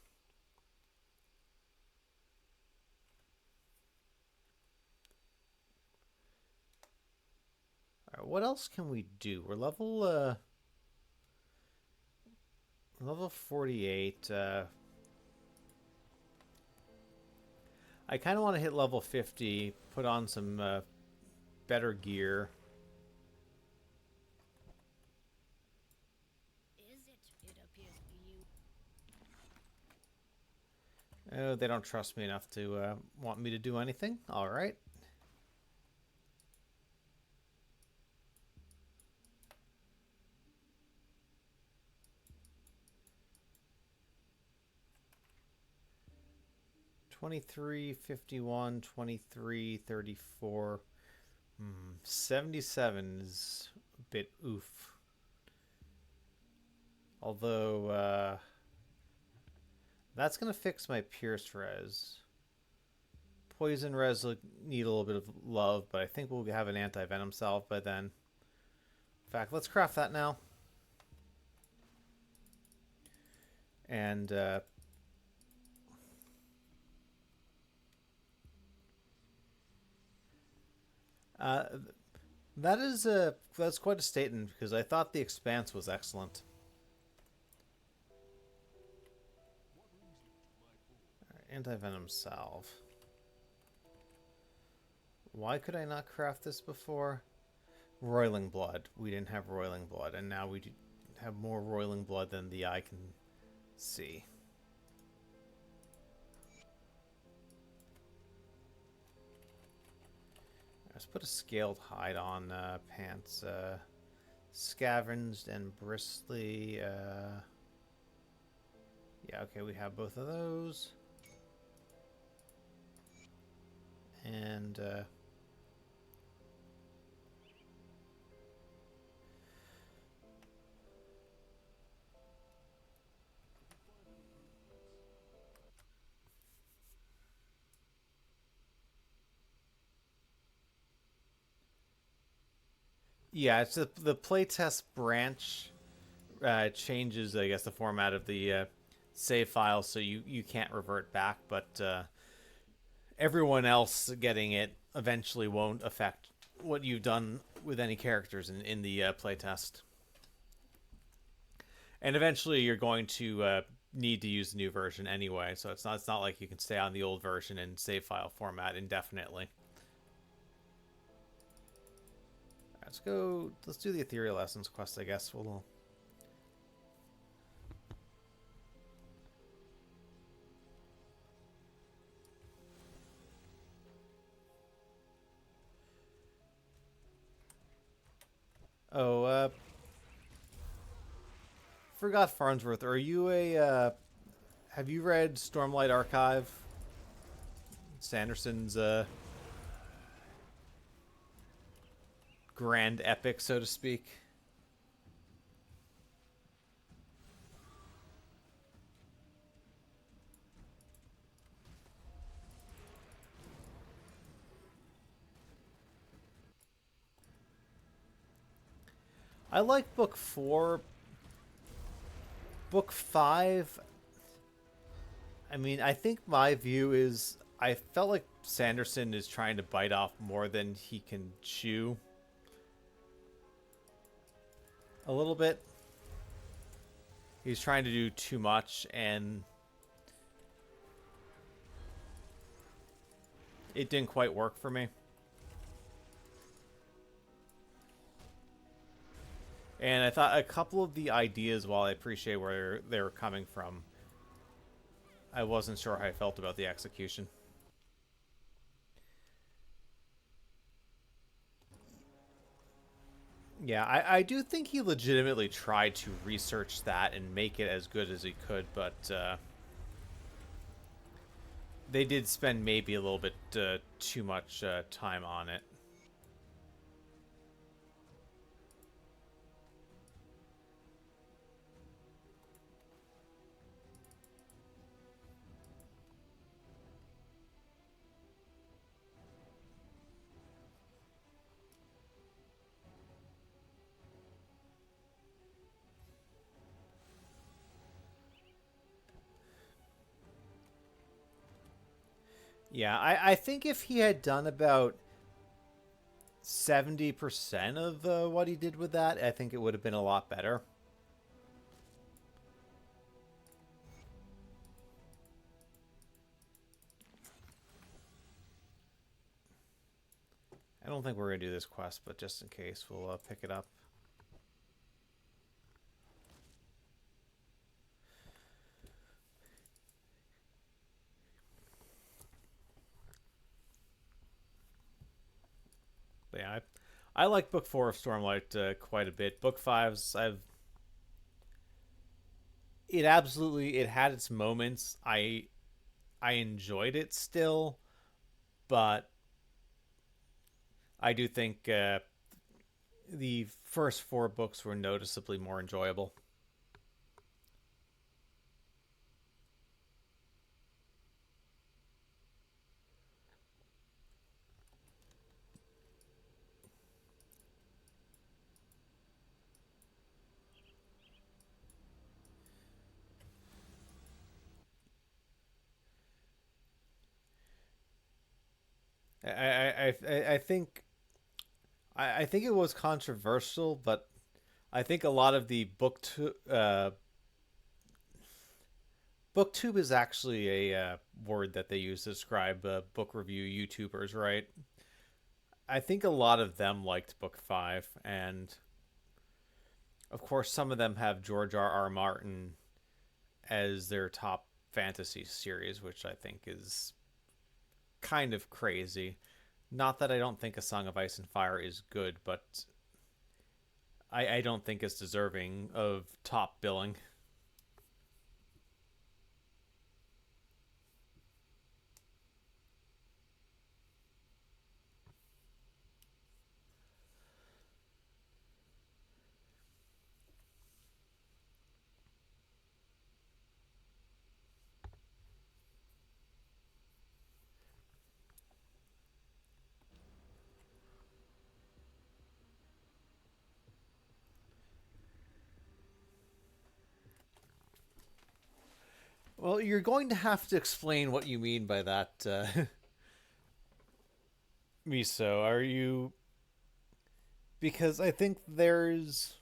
All right, what else can we do? We're level 48. I kind of want to hit level 50, put on some better gear. Is it? It appears to be you. Oh, they don't trust me enough to want me to do anything. All right. 23, 51, 23, 34. 77 is a bit oof. Although, that's going to fix my Pierce Res. Poison Res need a little bit of love, but I think we'll have an anti-venom salve by then. In fact, let's craft that now. And, that's quite a statement because I thought the Expanse was excellent. Anti-venom salve. Why could I not craft this before? Roiling blood. We didn't have roiling blood, and now we have more roiling blood than the eye can see. Let's put a scaled hide on pants. Scavenged and bristly. Yeah, okay, we have both of those. And yeah, it's the playtest branch changes, I guess, the format of the save file, so you can't revert back, but everyone else getting it eventually won't affect what you've done with any characters in the playtest. And eventually you're going to need to use the new version anyway, so it's not like you can stay on the old version and save file format indefinitely. Let's do the Ethereal Essence quest, I guess. Forgot Farnsworth. Are you have you read Stormlight Archive? Sanderson's grand epic, so to speak. I like book 4. Book 5, I mean, I think my view is I felt like Sanderson is trying to bite off more than he can chew. A little bit. He's trying to do too much, and it didn't quite work for me. And I thought a couple of the ideas, while I appreciate where they were coming from, I wasn't sure how I felt about the execution. Yeah, I do think he legitimately tried to research that and make it as good as he could, but they did spend maybe a little bit too much time on it. Yeah, I think if he had done about 70% of what he did with that, I think it would have been a lot better. I don't think we're going to do this quest, but just in case, we'll pick it up. But yeah, I like Book 4 of Stormlight quite a bit. Book 5's, it had its moments. I I enjoyed it still, but I do think the first four books were noticeably more enjoyable. I think I think it was controversial, but I think a lot of the booktube is actually a word that they use to describe book review YouTubers, right? I think a lot of them liked book five, and of course, some of them have George R. Martin as their top fantasy series, which I think is kind of crazy. Not that I don't think A Song of Ice and Fire is good, but I don't think it's deserving of top billing. Well, you're going to have to explain what you mean by that, Miso. Are you. Because I think there's.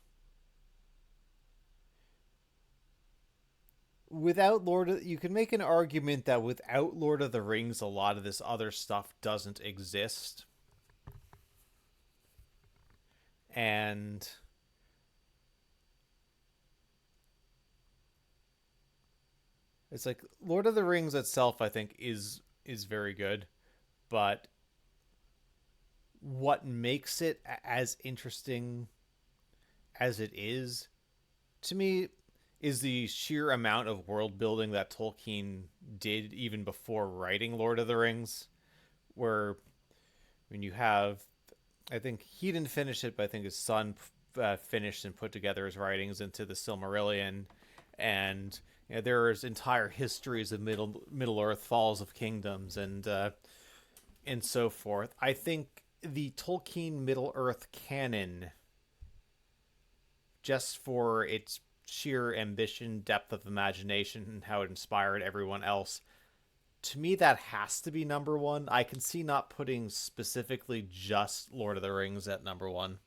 Without you can make an argument that without Lord of the Rings, a lot of this other stuff doesn't exist. And it's like Lord of the Rings itself, I think, is very good, but what makes it as interesting as it is to me is the sheer amount of world building that Tolkien did even before writing Lord of the Rings. Where when you have, I think he didn't finish it, but I think his son finished and put together his writings into the Silmarillion, and there's entire histories of Middle Earth, falls of kingdoms, and so forth. I think the Tolkien Middle Earth canon, just for its sheer ambition, depth of imagination, and how it inspired everyone else, to me that has to be number one. I can see not putting specifically just Lord of the Rings at number one.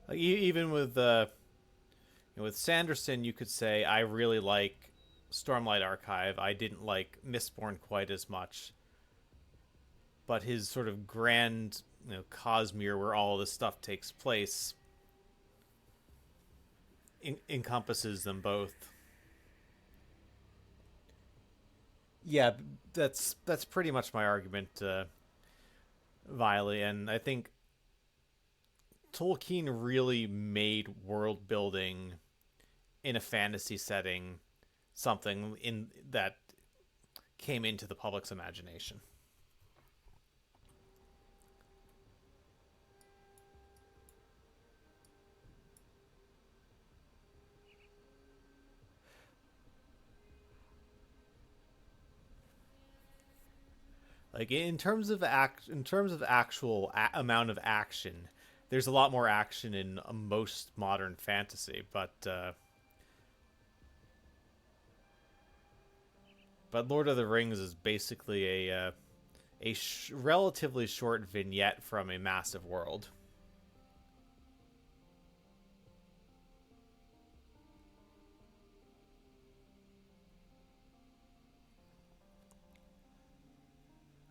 Like, even with Sanderson, you could say I really like Stormlight Archive. I didn't like Mistborn quite as much, but his sort of grand, Cosmere, where all this stuff takes place, encompasses them both. Yeah, that's pretty much my argument, Viley, and I think Tolkien really made world building in a fantasy setting something in that came into the public's imagination. Like in terms of actual amount of action, there's a lot more action in most modern fantasy, but Lord of the Rings is basically a relatively short vignette from a massive world.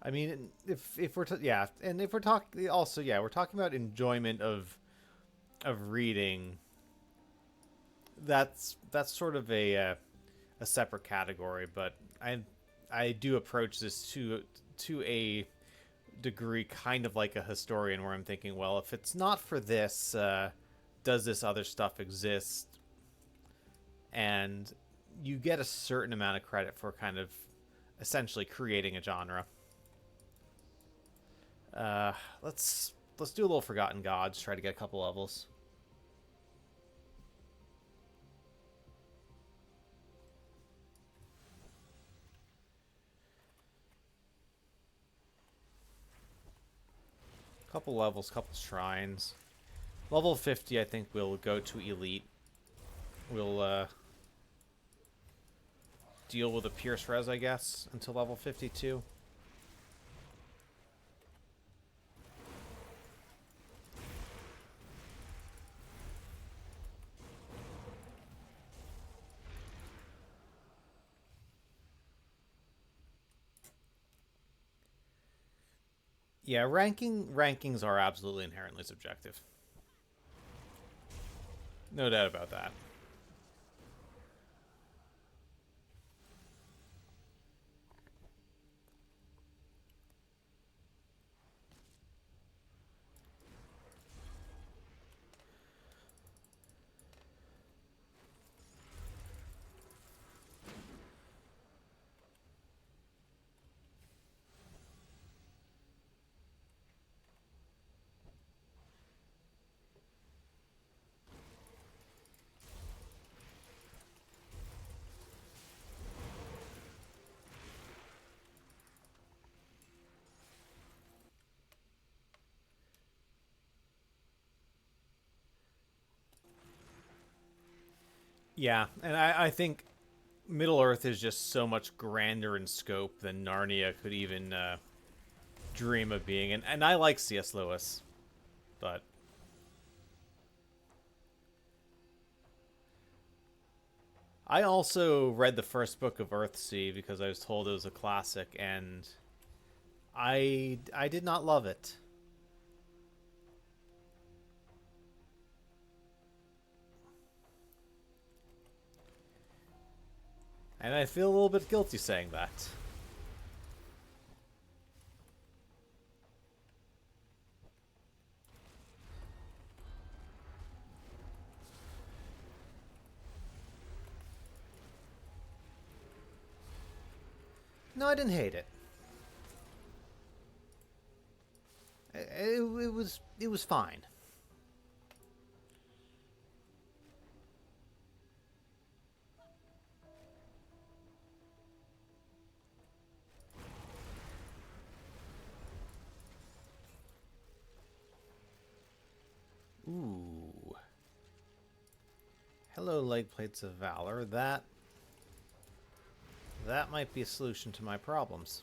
I mean, if we're yeah, and if we're talking also, yeah, we're talking about enjoyment of reading. That's sort of a separate category, but I do approach this to a degree kind of like a historian, where I'm thinking, well, if it's not for this, does this other stuff exist? And you get a certain amount of credit for kind of essentially creating a genre. Uh, let's do a little Forgotten Gods. Try to get a couple levels. Couple levels, couple shrines. Level 50, I think we'll go to Elite. We'll deal with a Pierce Res, I guess, until level 52. Yeah, rankings are absolutely inherently subjective. No doubt about that. Yeah, and I think Middle Earth is just so much grander in scope than Narnia could even dream of being. And I like C.S. Lewis, but I also read the first book of Earthsea because I was told it was a classic, and I did not love it. And I feel a little bit guilty saying that. No, I didn't hate it. It was fine. Ooh. Hello, leg plates of valor. That might be a solution to my problems.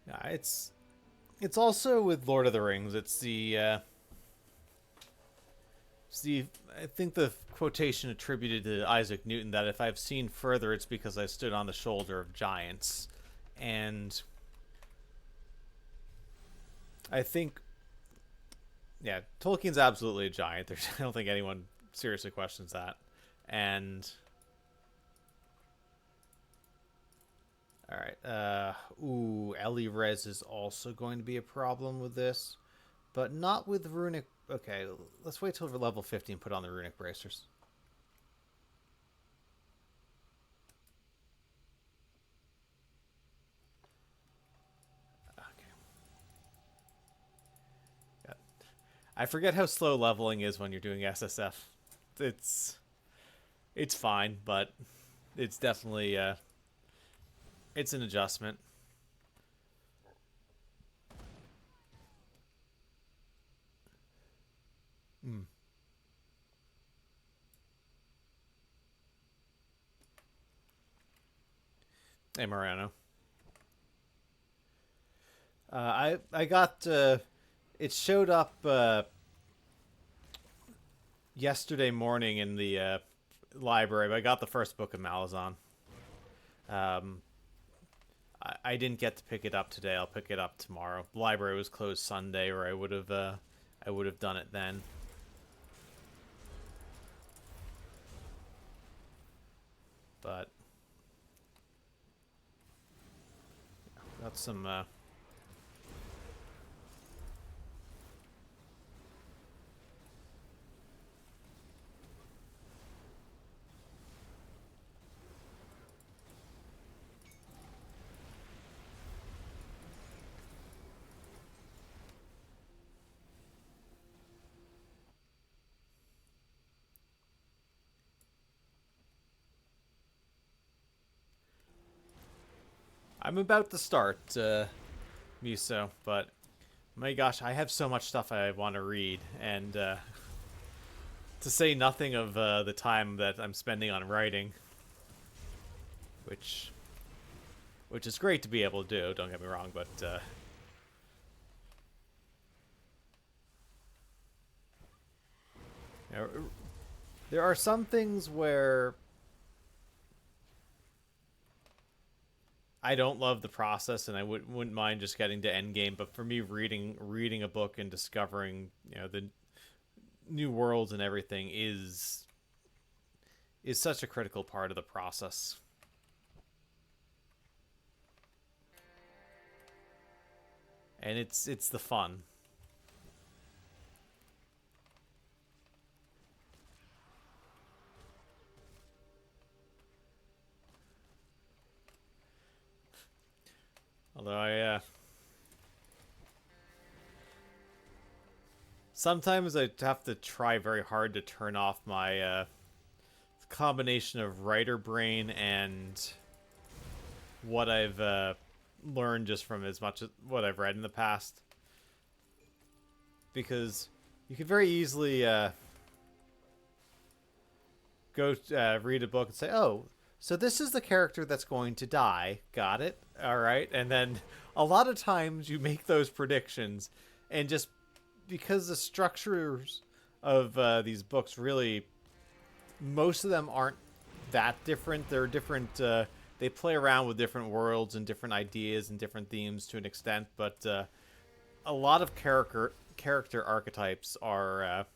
Yeah, it's also with Lord of the Rings. It's the I think the quotation attributed to Isaac Newton that if I've seen further, it's because I stood on the shoulder of giants, and I think, yeah, Tolkien's absolutely a giant. I don't think anyone seriously questions that. And all right, Ellie Res is also going to be a problem with this, but not with runic. Okay, let's wait till level 50 and put on the runic bracers. Okay. Yeah. I forget how slow leveling is when you're doing SSF. It's it's fine, but it's definitely it's an adjustment. Hey, Morano. I got it showed up yesterday morning in the library, but I got the first book of Malazan. Um, I didn't get to pick it up today. I'll pick it up tomorrow. The library was closed Sunday, or I would have done it then. But got some. I'm about to start Miso, but my gosh, I have so much stuff I want to read, and to say nothing of the time that I'm spending on writing, which is great to be able to do. Don't get me wrong, but you know, there are some things where I don't love the process, and I wouldn't mind just getting to endgame. But for me, reading a book and discovering the new worlds and everything is such a critical part of the process. And it's the fun. Although sometimes I have to try very hard to turn off my combination of writer brain and what I've learned just from as much as what I've read in the past, because you could very easily go read a book and say, "Oh, so this is the character that's going to die. Got it? All right." And then a lot of times you make those predictions, and just because the structures of these books really, most of them aren't that different. They're different. They play around with different worlds and different ideas and different themes to an extent, but a lot of character archetypes are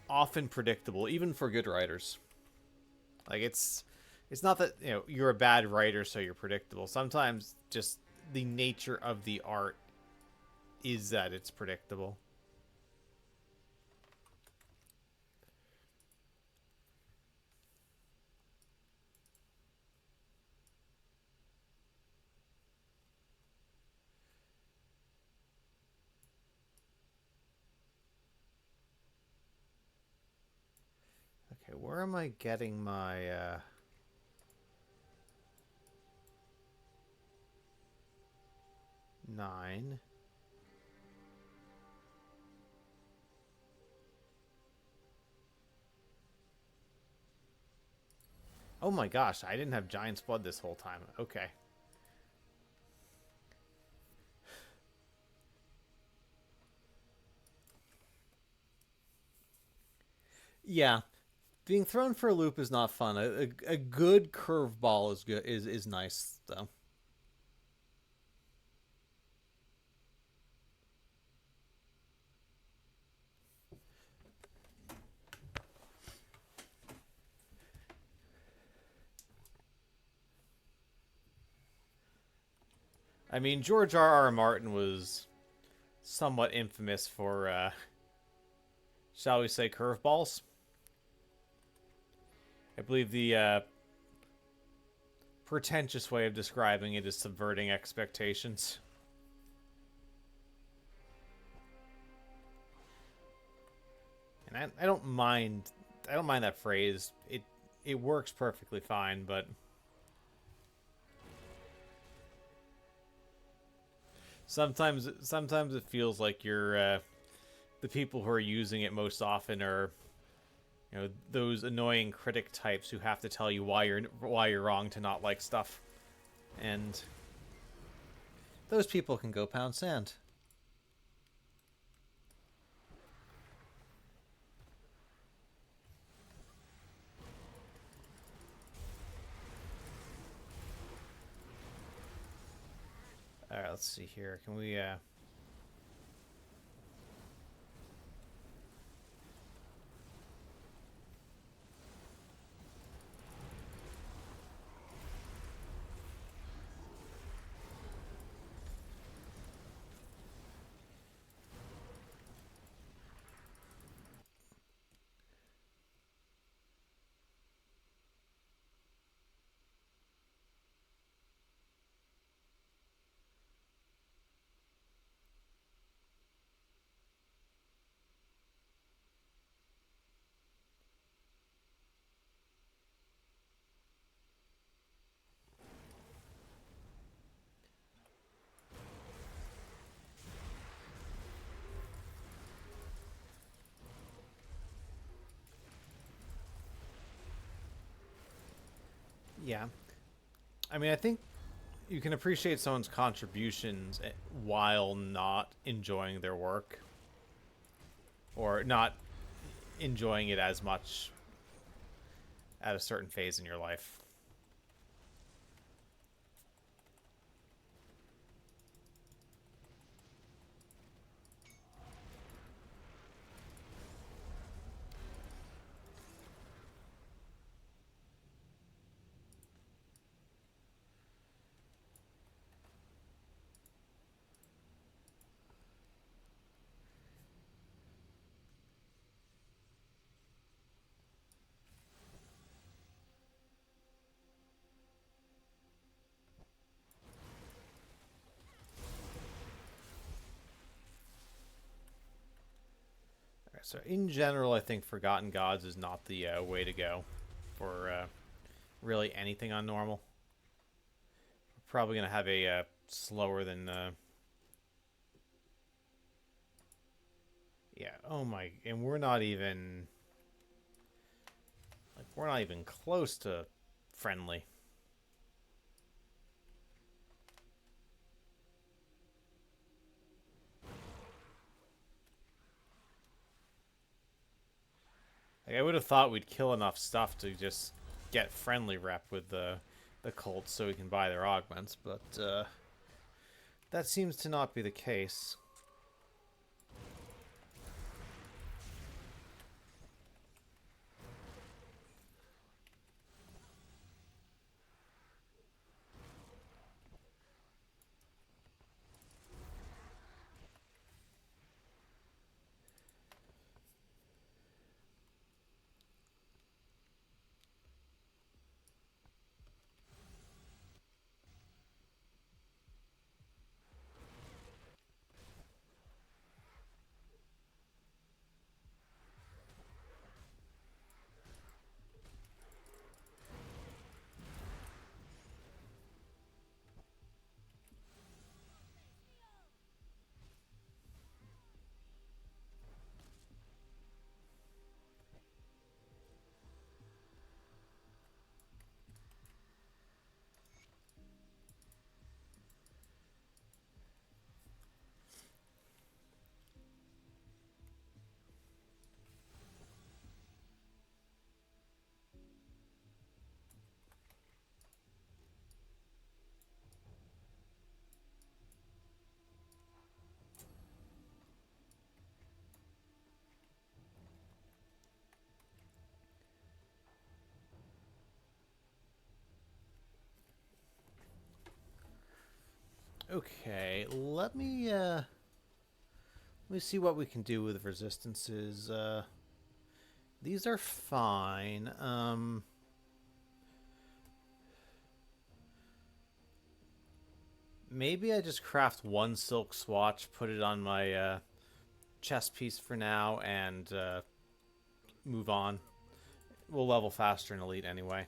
often predictable, even for good writers. Like it's not that you're a bad writer, so you're predictable. Sometimes just the nature of the art is that it's predictable. Okay, where am I getting my 9? Oh my gosh, I didn't have Giant's Blood this whole time. Okay. Yeah, being thrown for a loop is not fun. A good curveball is good is nice though. I mean, George R. R. Martin was somewhat infamous for, shall we say, curveballs. I believe the pretentious way of describing it is subverting expectations. And I don't mind. I don't mind that phrase. It works perfectly fine, but sometimes it feels like you're the people who are using it most often are those annoying critic types who have to tell you why you're wrong to not like stuff. And those people can go pound sand. Alright, let's see here. Can we, yeah. I mean, I think you can appreciate someone's contributions while not enjoying their work. Or not enjoying it as much at a certain phase in your life. Alright, so in general, I think Forgotten Gods is not the way to go for really anything on normal. We're probably going to have a slower than... yeah, oh my... And we're not even... Like, we're not even close to friendly. Like, I would have thought we'd kill enough stuff to just get friendly rep with the cults so we can buy their augments, but that seems to not be the case. Okay, let me see what we can do with resistances. These are fine. Maybe I just craft one silk swatch, put it on my chest piece for now, and move on. We'll level faster in Elite anyway.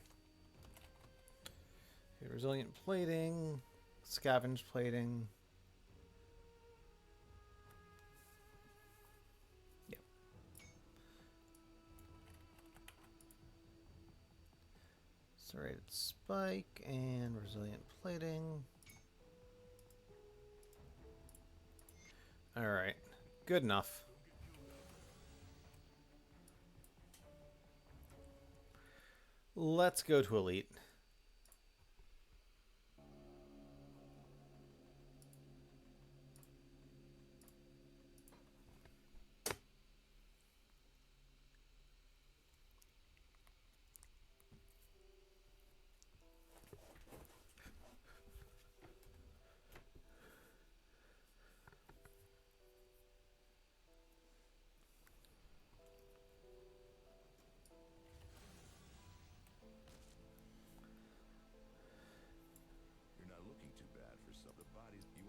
Okay, resilient plating, scavenge plating. Yep. Serrated spike and resilient plating. Alright. Good enough. Let's go to Elite. You're not looking too bad for some of the bodies you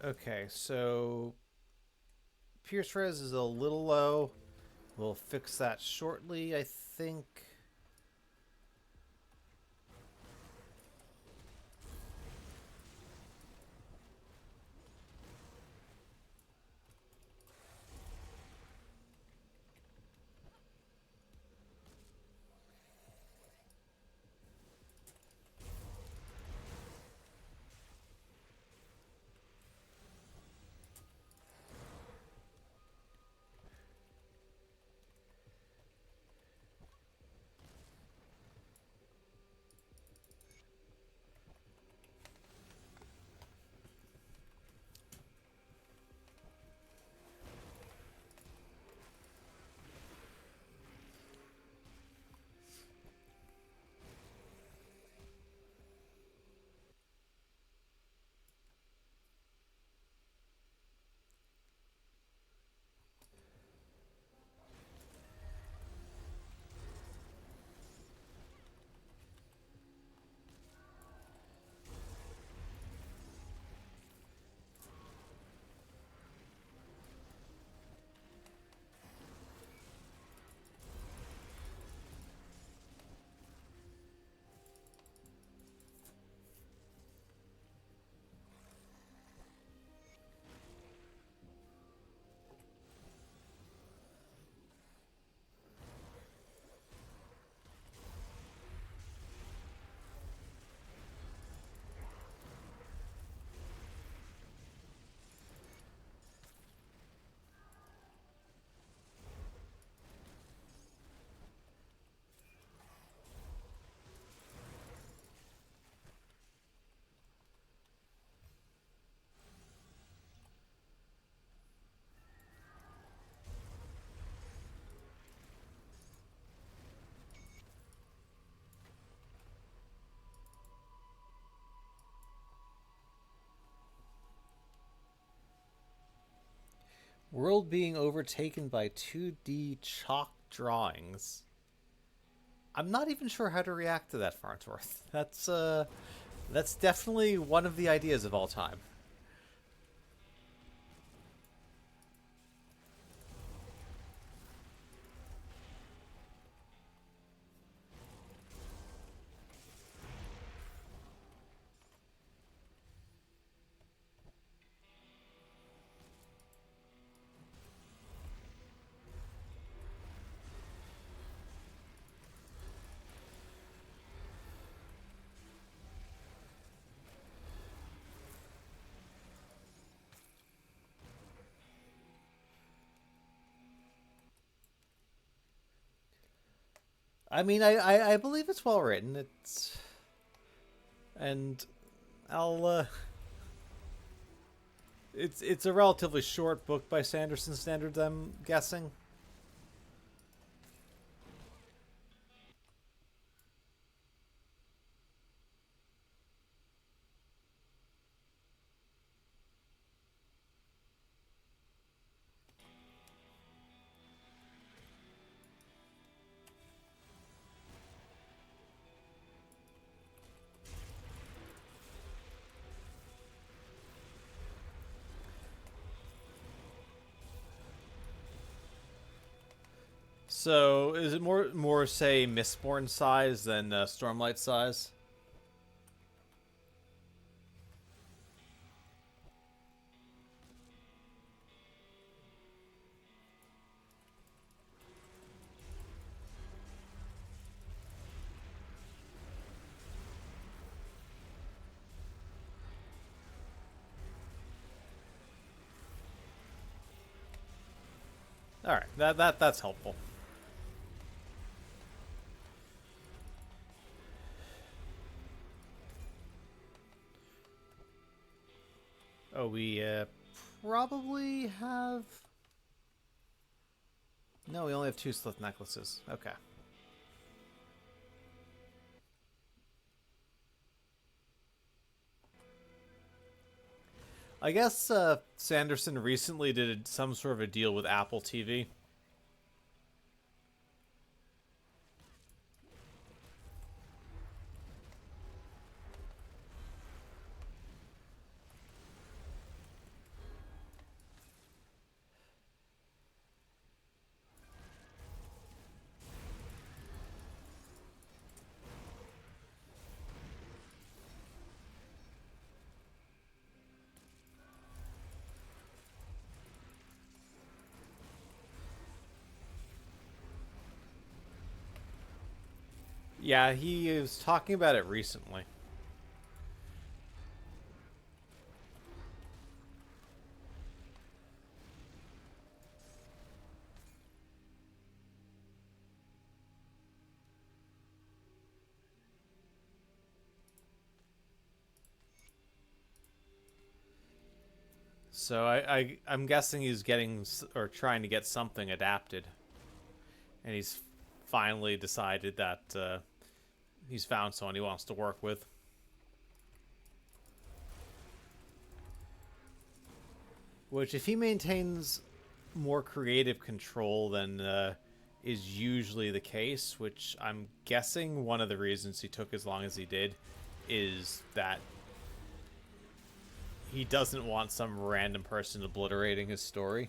will. Okay, so Pierce Res is a little low. We'll fix that shortly, I think. World being overtaken by 2D chalk drawings. I'm not even sure how to react to that, Farnsworth. That's definitely one of the ideas of all time. I mean, I believe it's well written. And I'll it's a relatively short book by Sanderson standards, I'm guessing. So, is it more say Mistborn size than Stormlight size? All right, that's helpful. Oh, we probably have. No, we only have 2 slith necklaces. Okay. I guess Sanderson recently did some sort of a deal with Apple TV. Yeah, he was talking about it recently. So I'm guessing he's getting or trying to get something adapted, and he's finally decided that he's found someone he wants to work with. Which, if he maintains more creative control than is usually the case, which I'm guessing one of the reasons he took as long as he did is that he doesn't want some random person obliterating his story.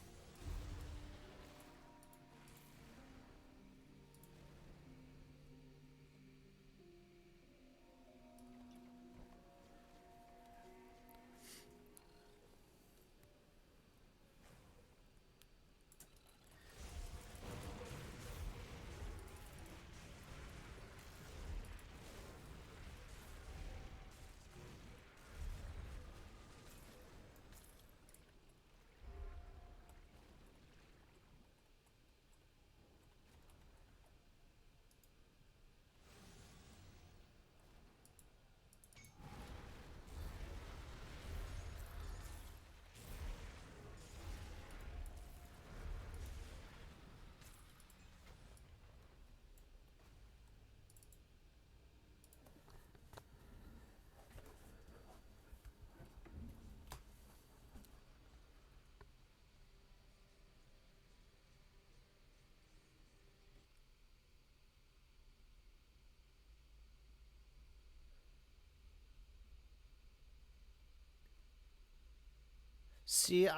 See,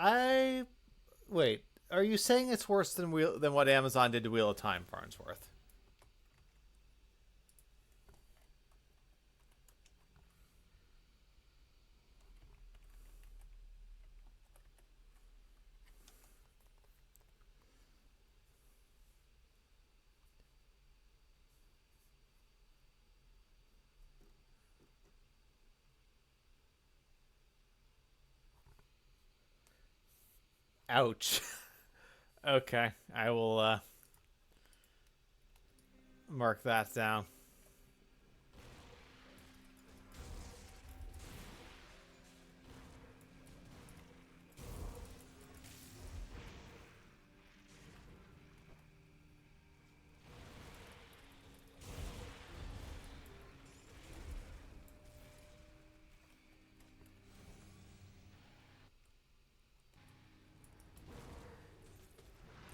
wait. Are you saying it's worse than what Amazon did to Wheel of Time, Farnsworth? Ouch. Okay, I will mark that down.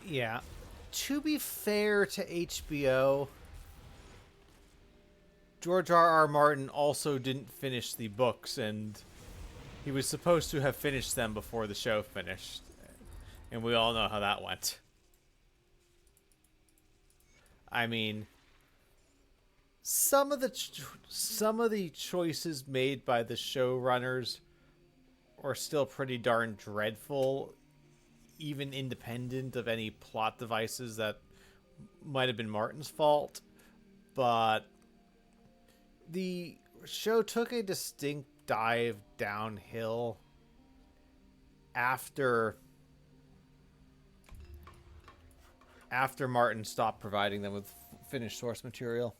Yeah. To be fair to HBO, George R. R. Martin also didn't finish the books, and he was supposed to have finished them before the show finished. And we all know how that went. I mean, some of the choices made by the showrunners are still pretty darn dreadful, even independent of any plot devices that might have been Martin's fault. But the show took a distinct dive downhill after after Martin stopped providing them with finished source material.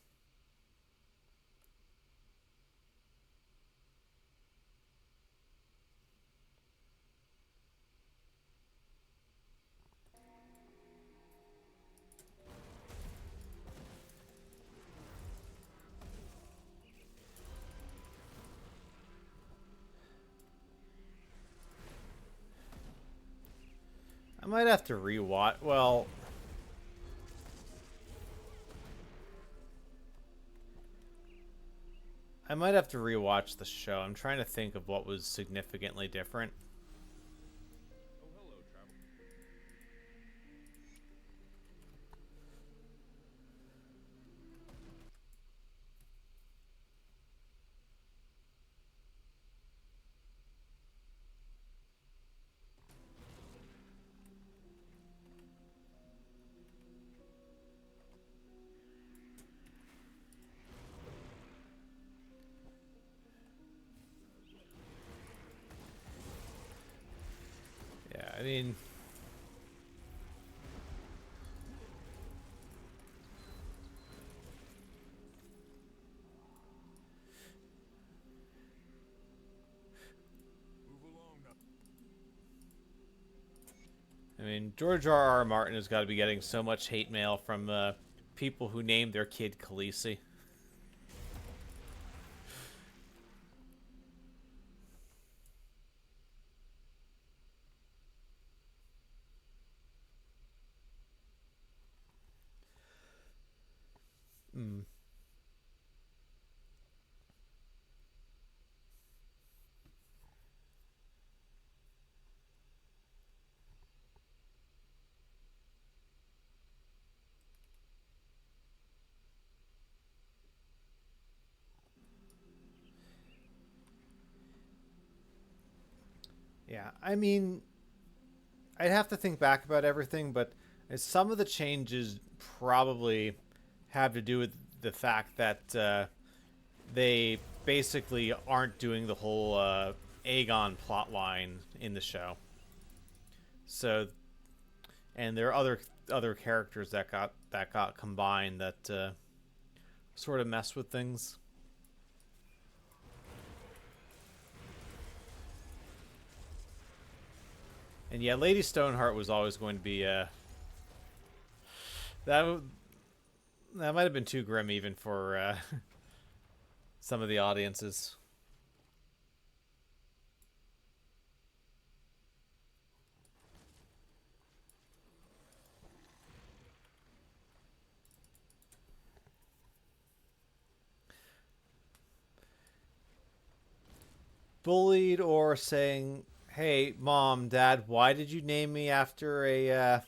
I might have to rewatch. Well, I might have to rewatch the show. I'm trying to think of what was significantly different. Oh, hello, travel. Yeah, I mean, Move along now. George R. Martin has got to be getting so much hate mail from people who named their kid Khaleesi. Mm. Yeah, I mean, I'd have to think back about everything, but some of the changes probably have to do with the fact that they basically aren't doing the whole Aegon plotline in the show. So, and there are other characters that got combined that sort of mess with things. And yeah, Lady Stoneheart was always going to be that that might have been too grim even for some of the audiences. Bullied or saying, "Hey, mom, dad, why did you name me after a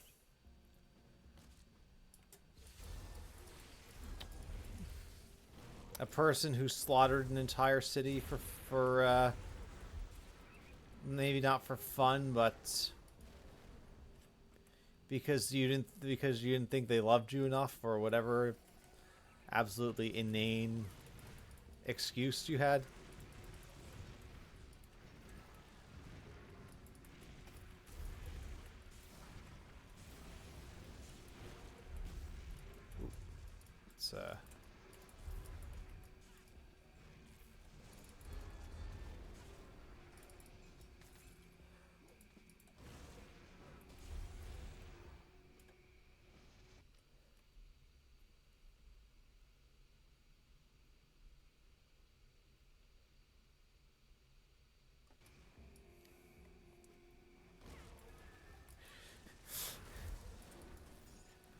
person who slaughtered an entire city for maybe not for fun, but because you didn't think they loved you enough or whatever absolutely inane excuse you had." It's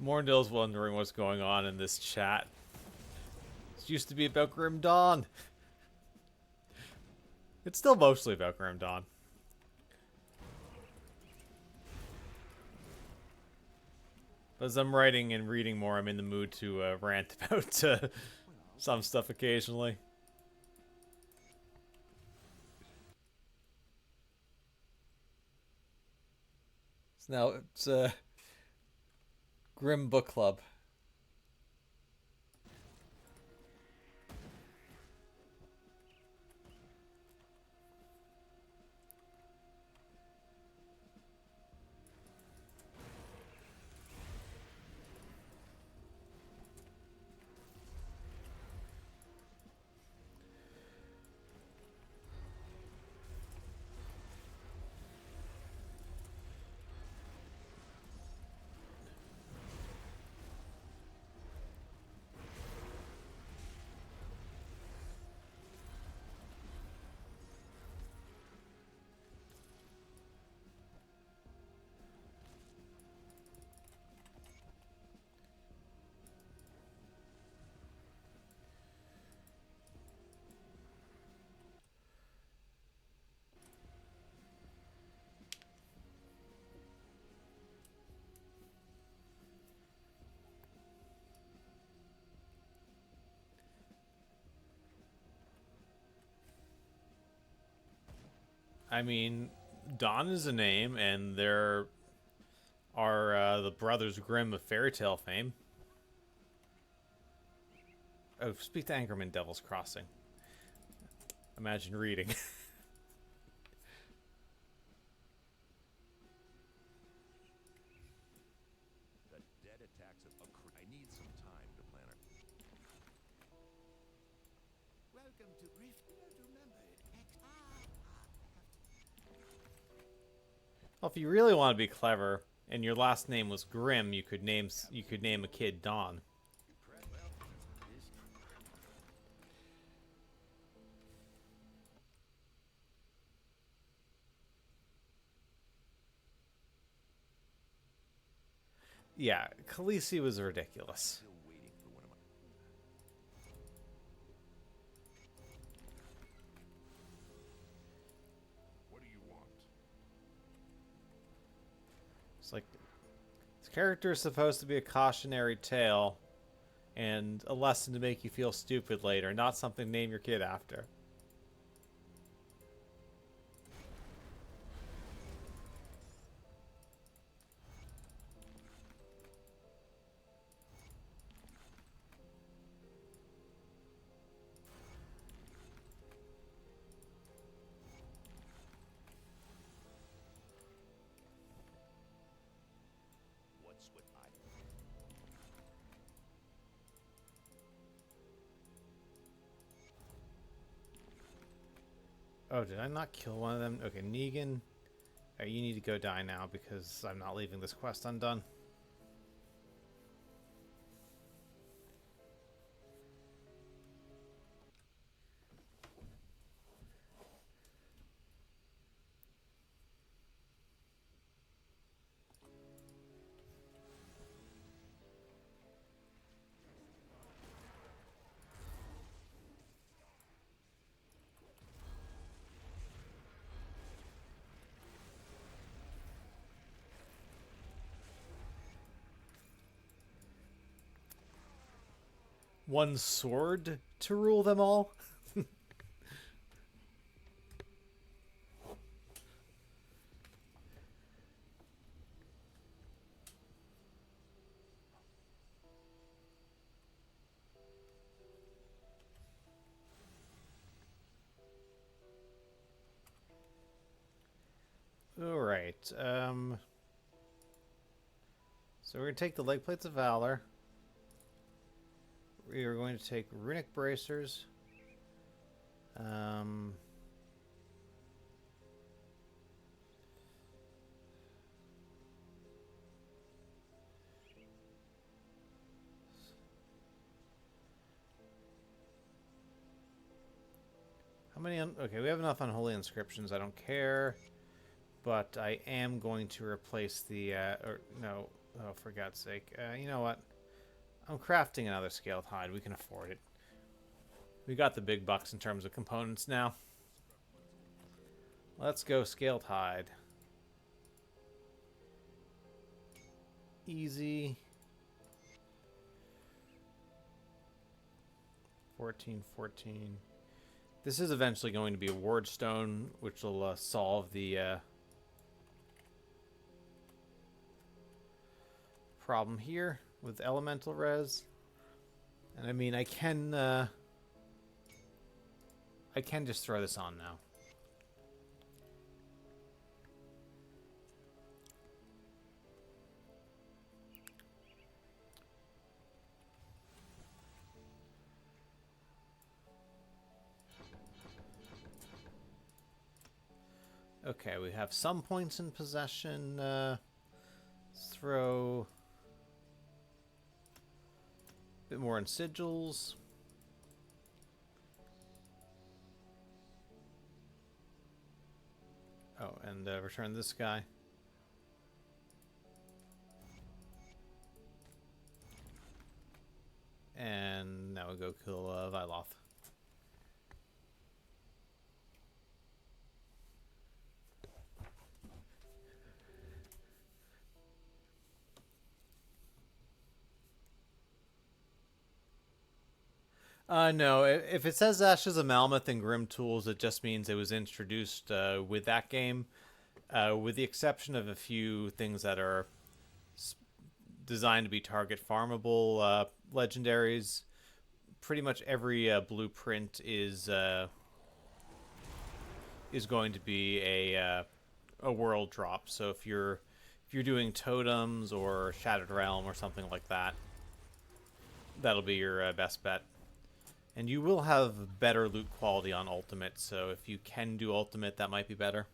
Morndale's wondering what's going on in this chat. It used to be about Grim Dawn. It's still mostly about Grim Dawn. But as I'm writing and reading more, I'm in the mood to rant about some stuff occasionally. So now it's Grim Book Club. I mean, Don is a name, and there are the Brothers Grimm of fairy tale fame. Oh, speak to Anchorman, Devil's Crossing. Imagine reading. The dead attacks of I need some time to plan it. Welcome to Grief. You don't remember it. Well, if you really want to be clever, and your last name was Grimm, you could name a kid Don. Yeah, Khaleesi was ridiculous. Still waiting for one of my. What do you want? It's like this character is supposed to be a cautionary tale and a lesson to make you feel stupid later, not something to name your kid after. What's what I. Oh, did I not kill one of them? Okay, Negan. You need to go die now because I'm not leaving this quest undone. One sword to rule them all? Alright, so we're going to take the Leg Plates of Valor. We are going to take Runic Bracers. How many? Okay, we have enough Unholy Inscriptions. I don't care. But I am going to replace the... no. Oh, for God's sake. You know what? I'm crafting another Scaled Hide. We can afford it. We got the big bucks in terms of components now. Let's go Scaled Hide. Easy. 14, 14. This is eventually going to be a Ward Stone, which will solve the problem here with Elemental Res. And I mean, I can just throw this on now. Okay, we have some points in possession. Let's throw a bit more in sigils. Oh, and return this guy. And now we go kill Vyloth. No, if it says Ashes of Malmouth and Grim Tools, it just means it was introduced with that game, with the exception of a few things that are designed to be target farmable legendaries. Pretty much every blueprint is going to be a world drop. So if you're doing totems or Shattered Realm or something like that, that'll be your best bet. And you will have better loot quality on Ultimate, so if you can do Ultimate, that might be better.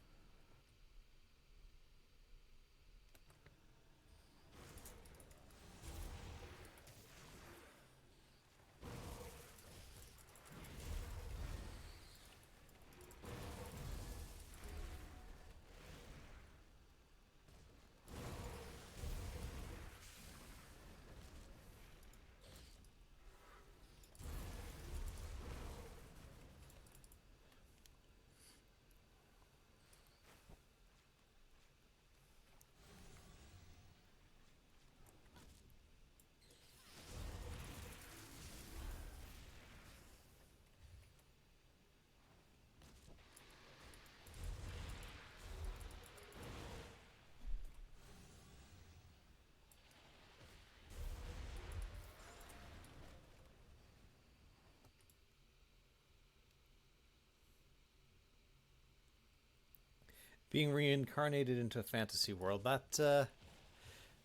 Being reincarnated into a fantasy world, that,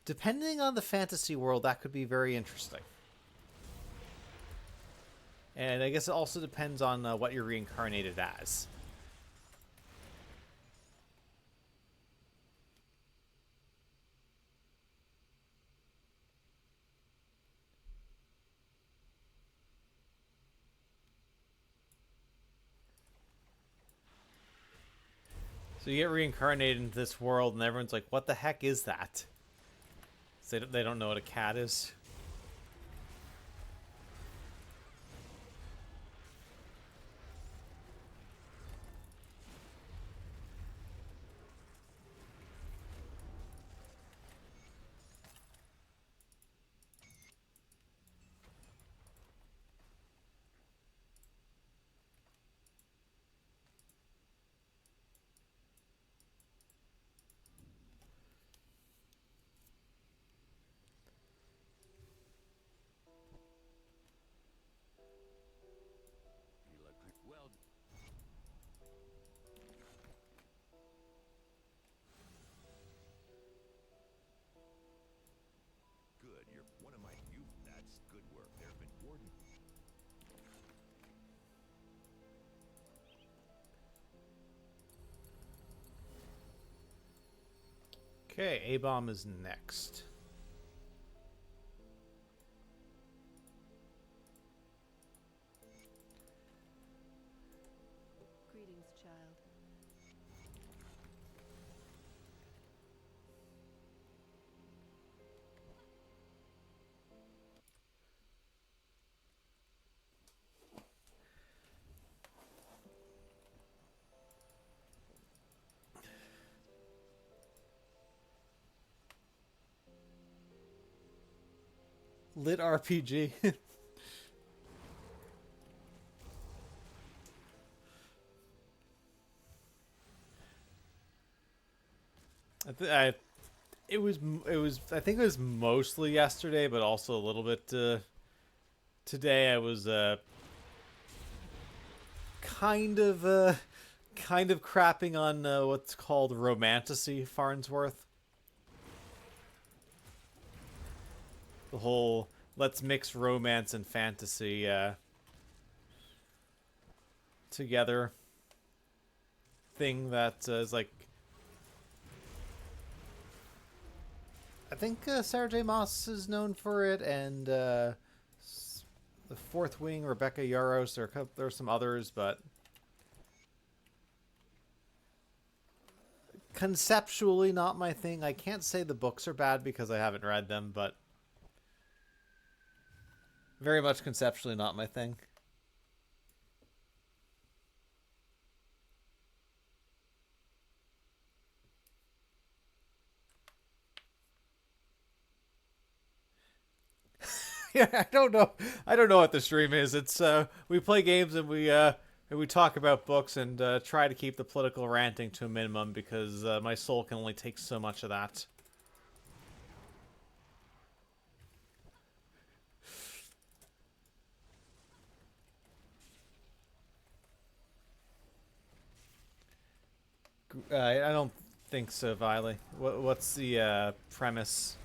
depending on the fantasy world, that could be very interesting. And I guess it also depends on what you're reincarnated as. So you get reincarnated into this world, and everyone's like, what the heck is that? So they don't know what a cat is. You look well. Good. You're one of my. You. That's good work. There have been warden. Okay, A-Bomb is next. Greetings, child. Lit RPG. It was I think it was mostly yesterday, but also a little bit today. I was kind of kind of crapping on what's called romantasy Farnsworth. The whole let's mix romance and fantasy together thing that is like, I think Sarah J. Maas is known for it, and the Fourth Wing, Rebecca Yaros. There are some others, but conceptually not my thing. I can't say the books are bad because I haven't read them, but very much conceptually not my thing. Yeah, I don't know. I don't know what the stream is. It's we play games and we talk about books and try to keep the political ranting to a minimum because my soul can only take so much of that. I don't think so, Viley. What's the premise?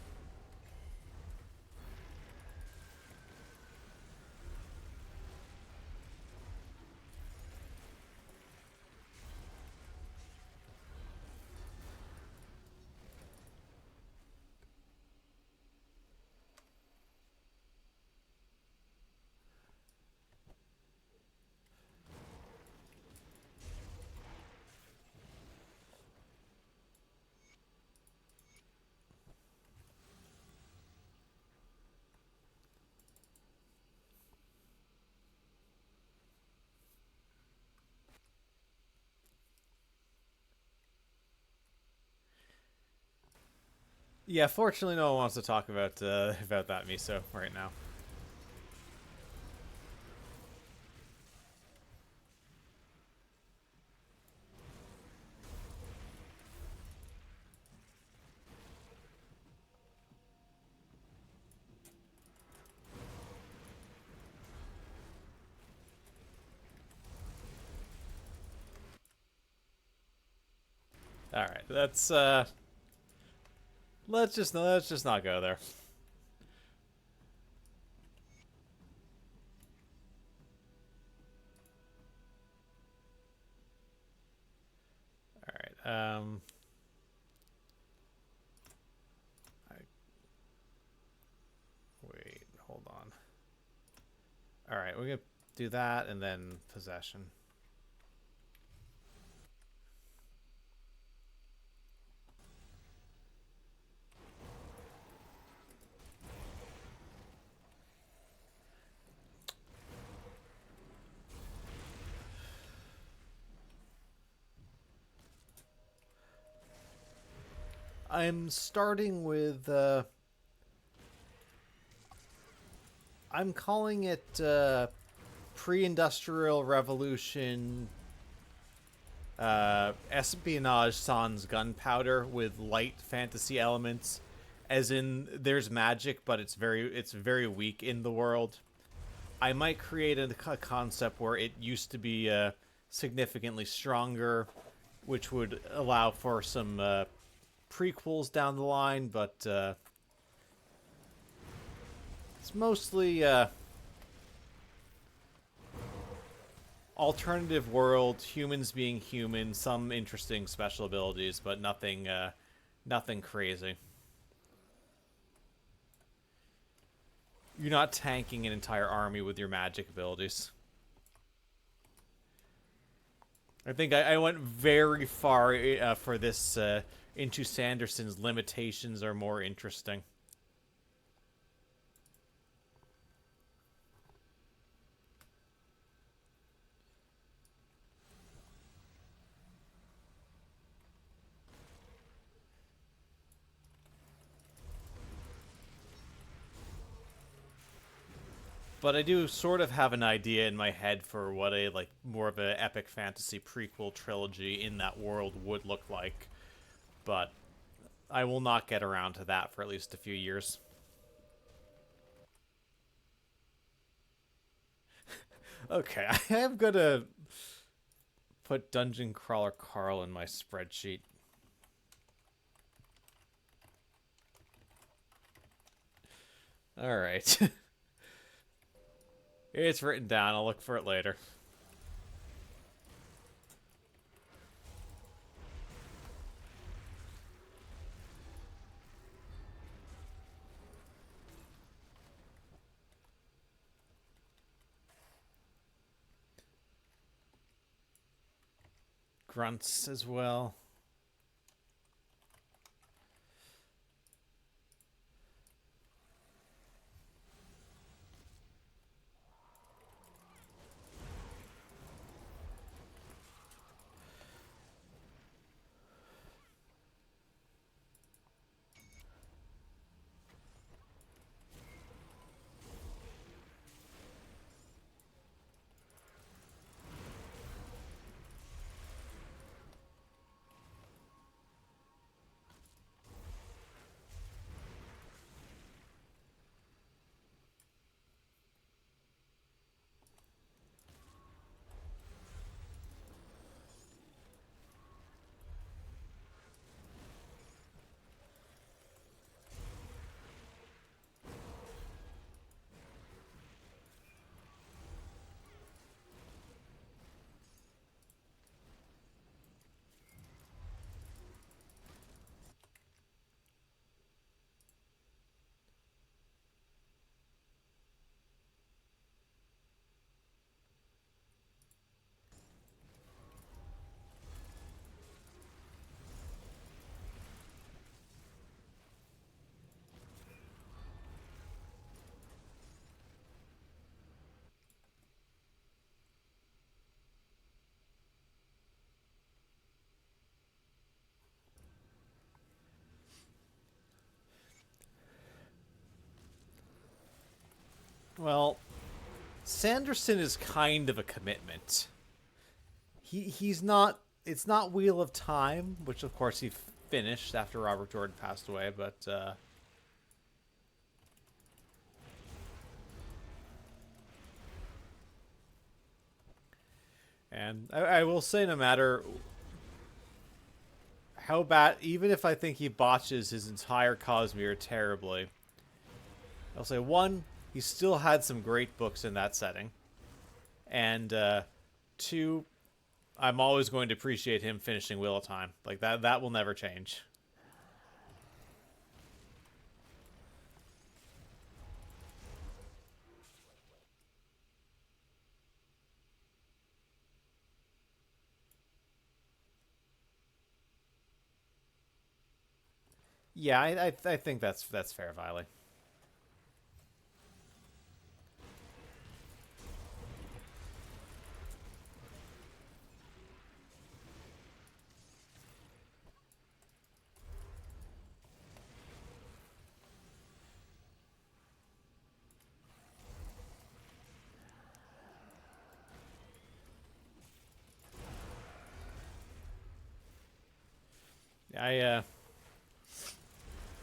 Yeah, fortunately, no one wants to talk about that miso right now. All right, let's just not go there. All right. Wait, hold on. All right, we're gonna do that and then possession. I'm starting with. I'm calling it pre-industrial revolution espionage sans gunpowder with light fantasy elements, as in there's magic, but it's very weak in the world. I might create a concept where it used to be significantly stronger, which would allow for some prequels down the line, but it's mostly alternative world, humans being human, some interesting special abilities, but nothing crazy. You're not tanking an entire army with your magic abilities. I think I went very far for this into Sanderson's limitations are more interesting. But I do sort of have an idea in my head for what a more of an epic fantasy prequel trilogy in that world would look like. But I will not get around to that for at least a few years. Okay, I am gonna put Dungeon Crawler Carl in my spreadsheet. Alright. It's written down, I'll look for it later. Grunts as well. Well, Sanderson is kind of a commitment. He's not. It's not Wheel of Time, which of course he finished after Robert Jordan passed away, but and I will say, no matter how bad, even if I think he botches his entire Cosmere terribly, I'll say, one, he still had some great books in that setting, and two, I'm always going to appreciate him finishing Wheel of Time. Like, that will never change. Yeah, I think that's fair, Viley.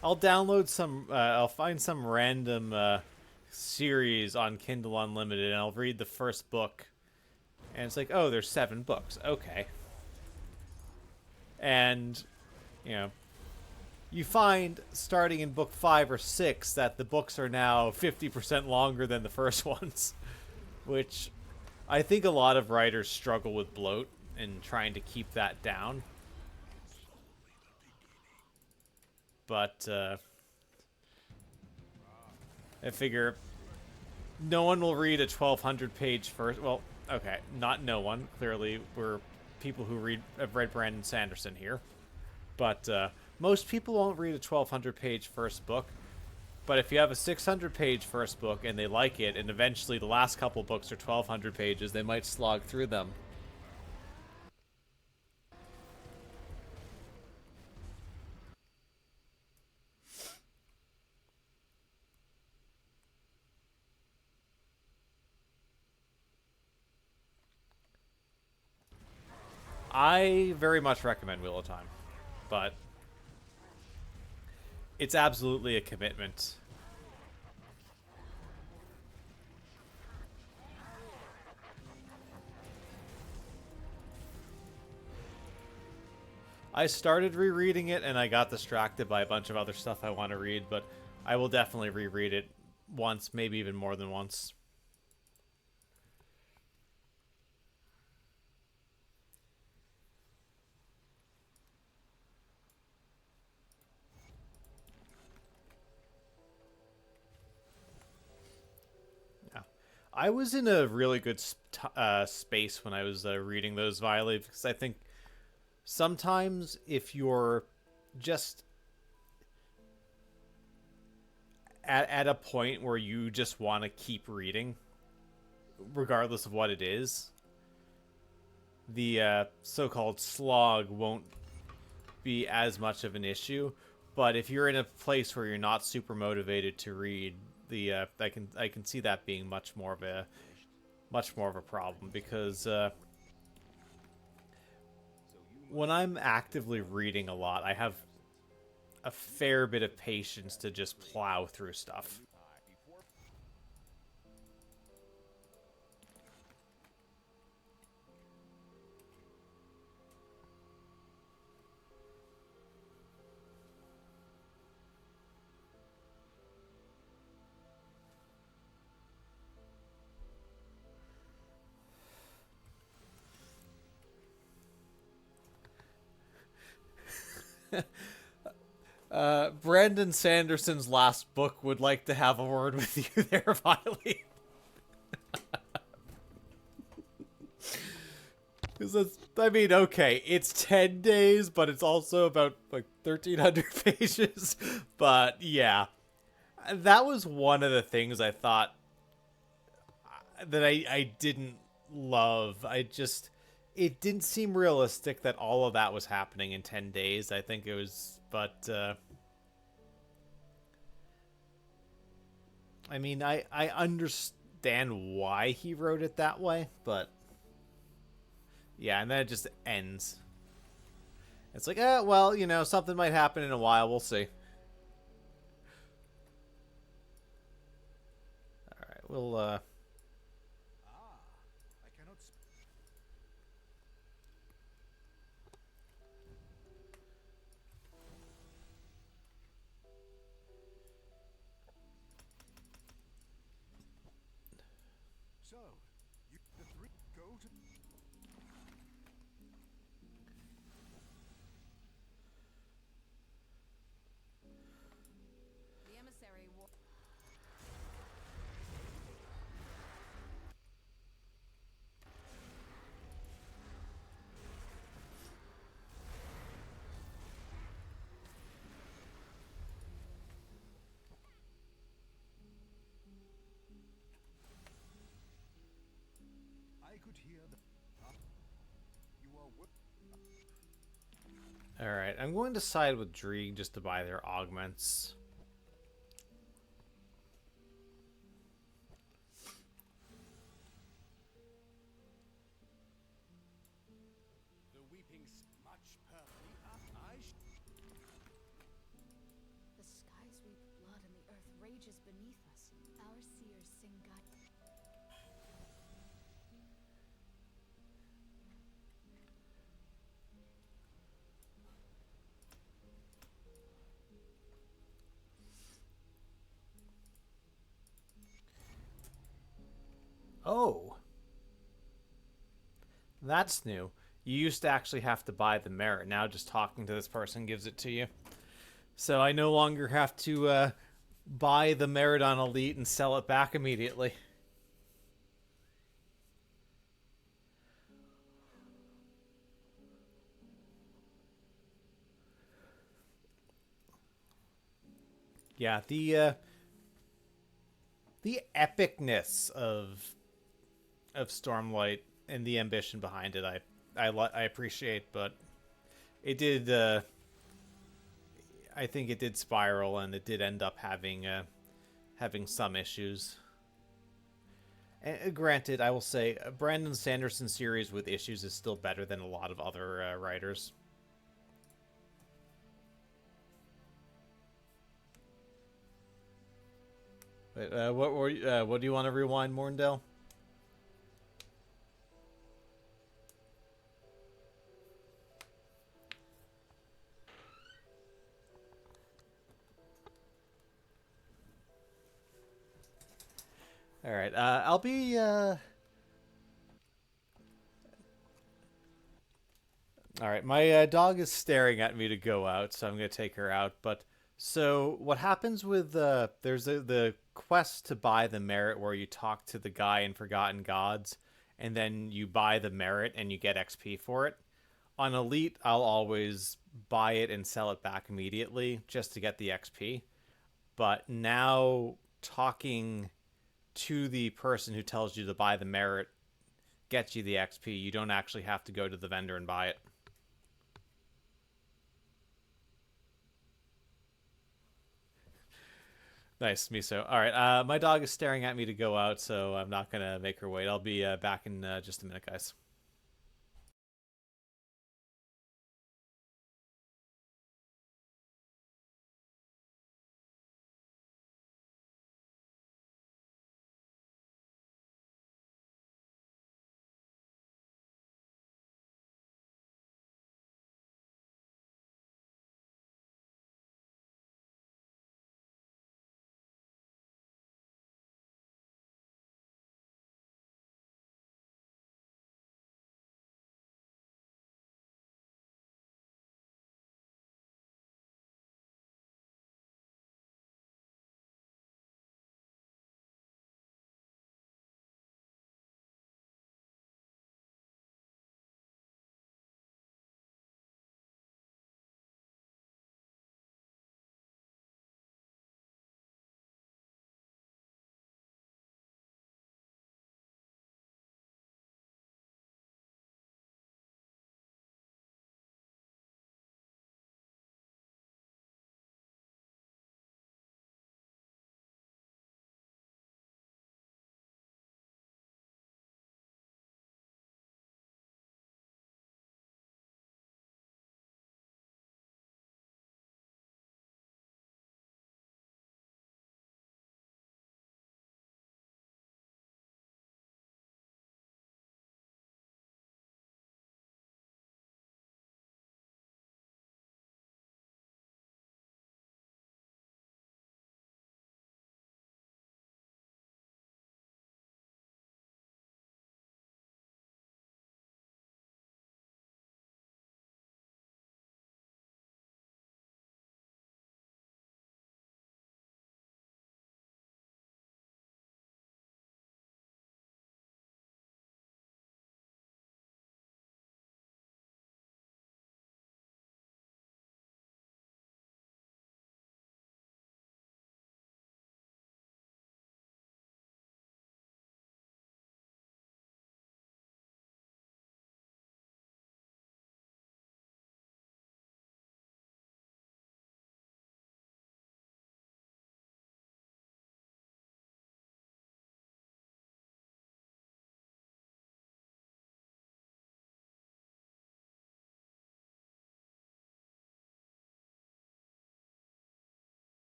I'll download some. I'll find some random series on Kindle Unlimited, and I'll read the first book. And it's like, oh, there's 7 books. Okay. And, you know, you find starting in book 5 or 6 that the books are now 50% longer than the first ones, which I think a lot of writers struggle with bloat and trying to keep that down. But I figure no one will read a 1,200 page first. Well, okay, not no one. Clearly, we're people who have read Brandon Sanderson here. But most people won't read a 1,200 page first book. But if you have a 600 page first book and they like it, and eventually the last couple books are 1,200 pages, they might slog through them. I very much recommend Wheel of Time, but it's absolutely a commitment. I started rereading it and I got distracted by a bunch of other stuff I want to read, but I will definitely reread it once, maybe even more than once. I was in a really good space when I was reading those, Violet, because I think sometimes if you're just at a point where you just want to keep reading, regardless of what it is, the so-called slog won't be as much of an issue. But if you're in a place where you're not super motivated to read, I can see that being much more of a problem, because when I'm actively reading a lot, I have a fair bit of patience to just plow through stuff. Brandon Sanderson's last book would like to have a word with you there, Viley. I mean, okay, it's 10 days, but it's also about, like, 1,300 pages. But, yeah. That was one of the things I thought that I didn't love. It didn't seem realistic that all of that was happening in 10 days. I think it was, but I mean, I understand why he wrote it that way, but yeah, and then it just ends. It's like, well, you know, something might happen in a while. We'll see. All right, we'll Ah, I cannot. So, you the three go to. The emissary war. I could hear the. You are. All right, I'm going to side with Dreeg just to buy their augments. The weeping much per. The skies weep blood and the earth rages beneath us. Our seers sing God. Oh, that's new. You used to actually have to buy the merit. Now just talking to this person gives it to you. So I no longer have to buy the merit on Elite and sell it back immediately. Yeah, the epicness of Stormlight and the ambition behind it, I appreciate, but it did. I think it did spiral, and it did end up having some issues. And granted, I will say Brandon Sanderson's series with issues is still better than a lot of other writers. Wait, what do you want to rewind, Morndale? All right, I'll be. All right, my dog is staring at me to go out, so I'm gonna take her out. But so what happens with there's the quest to buy the merit where you talk to the guy in Forgotten Gods, and then you buy the merit and you get XP for it. On Elite, I'll always buy it and sell it back immediately just to get the XP. But now talking to the person who tells you to buy the merit gets you the XP. You don't actually have to go to the vendor and buy it. Nice, Miso. All right, my dog is staring at me to go out, so I'm not gonna make her wait. I'll be back in just a minute, guys.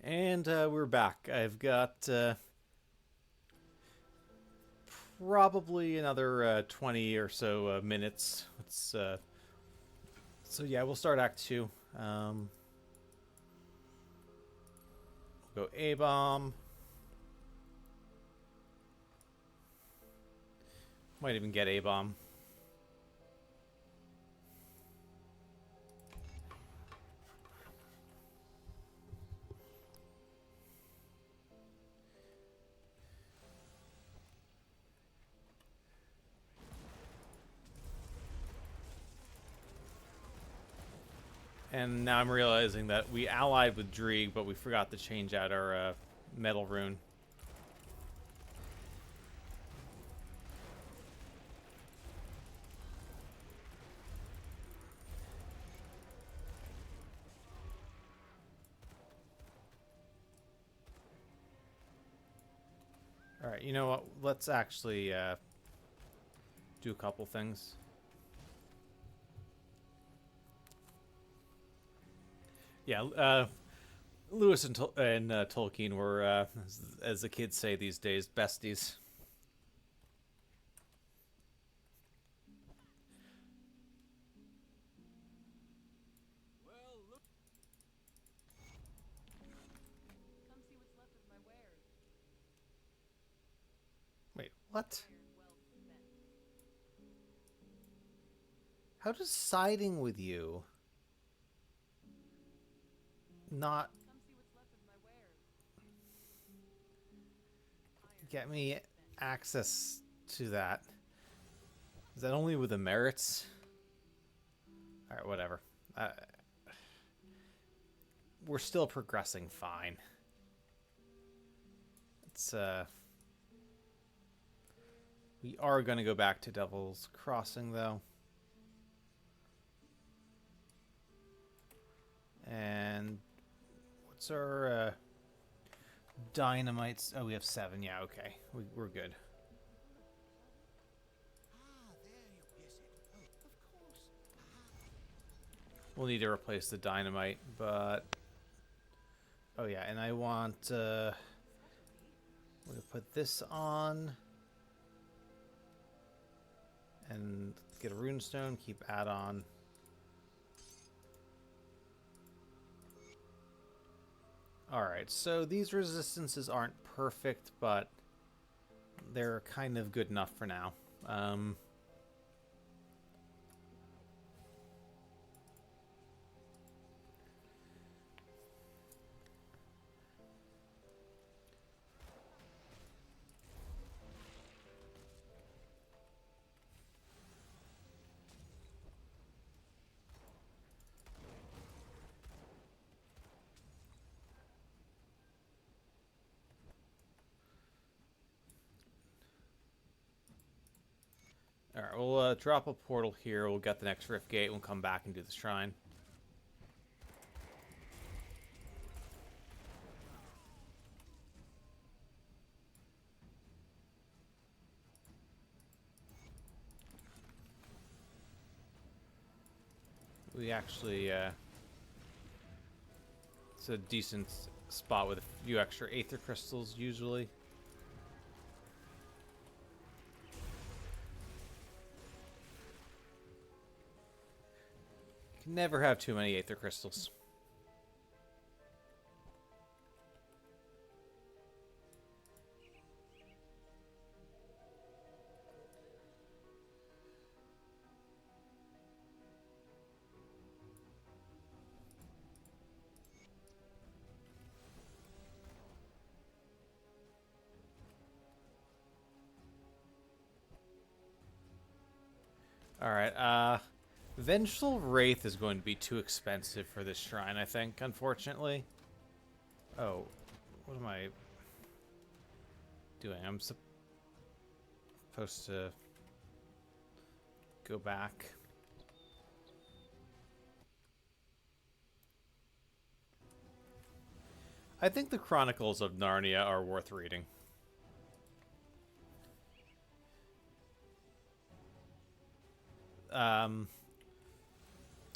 And we're back. I've got probably another 20 or so minutes. So yeah, we'll start Act 2. We'll go A-bomb. Might even get A-bomb. And now I'm realizing that we allied with Drieg, but we forgot to change out our metal rune. Alright, you know what? Let's actually do a couple things. Yeah, Lewis and, Tolkien were, as the kids say these days, besties. Come see what's left of my wares. Wait, what? Iron well spent. How does siding with you not Come see what's left of my wares. get me access to that? Is that only with the merits? Alright, whatever. We're still progressing fine. It's, we are going to go back to Devil's Crossing, though. And what's our dynamites? Oh, we have 7. Yeah, okay. We're good. We'll need to replace the dynamite, but... Oh, yeah, and I want... we're going to put this on. And get a runestone, keep add-on. Alright, so these resistances aren't perfect, but they're kind of good enough for now. Alright, we'll drop a portal here, we'll get the next rift gate, we'll come back and do the shrine. We actually, it's a decent spot with a few extra Aether Crystals, usually. Can never have too many Aether Crystals. Alright, Vengeful Wraith is going to be too expensive for this shrine, I think, unfortunately. Oh, what am I doing? I'm supposed to go back. I think the Chronicles of Narnia are worth reading.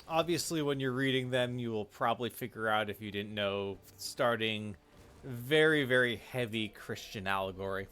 Obviously, when you're reading them, you will probably figure out, if you didn't know, starting very, very heavy Christian allegory.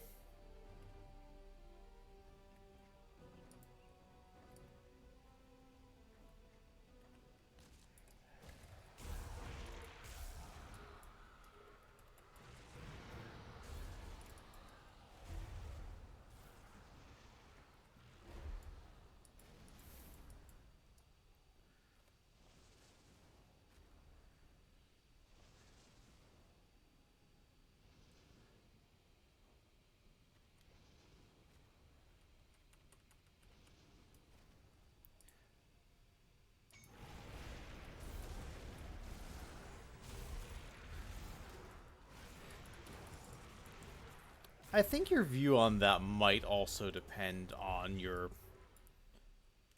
I think your view on that might also depend on your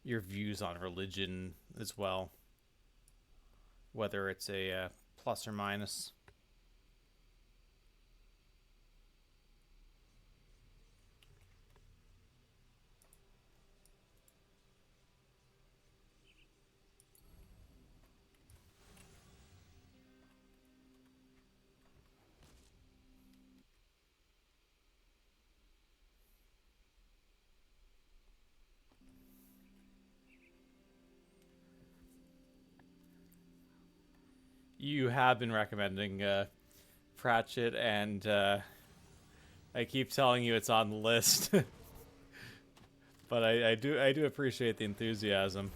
views on religion as well, whether it's a plus or minus. You have been recommending Pratchett, and I keep telling you it's on the list. But I do appreciate the enthusiasm.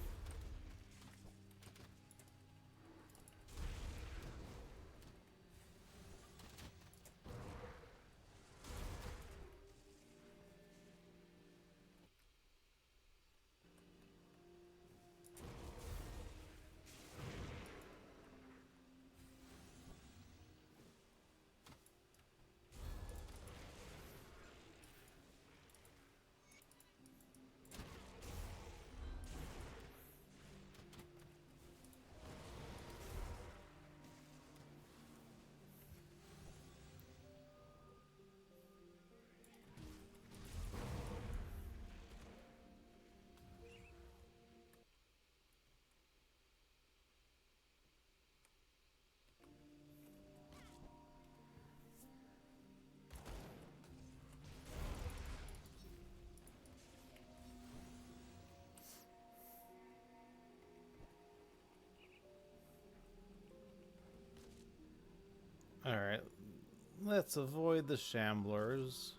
Alright, let's avoid the Shamblers.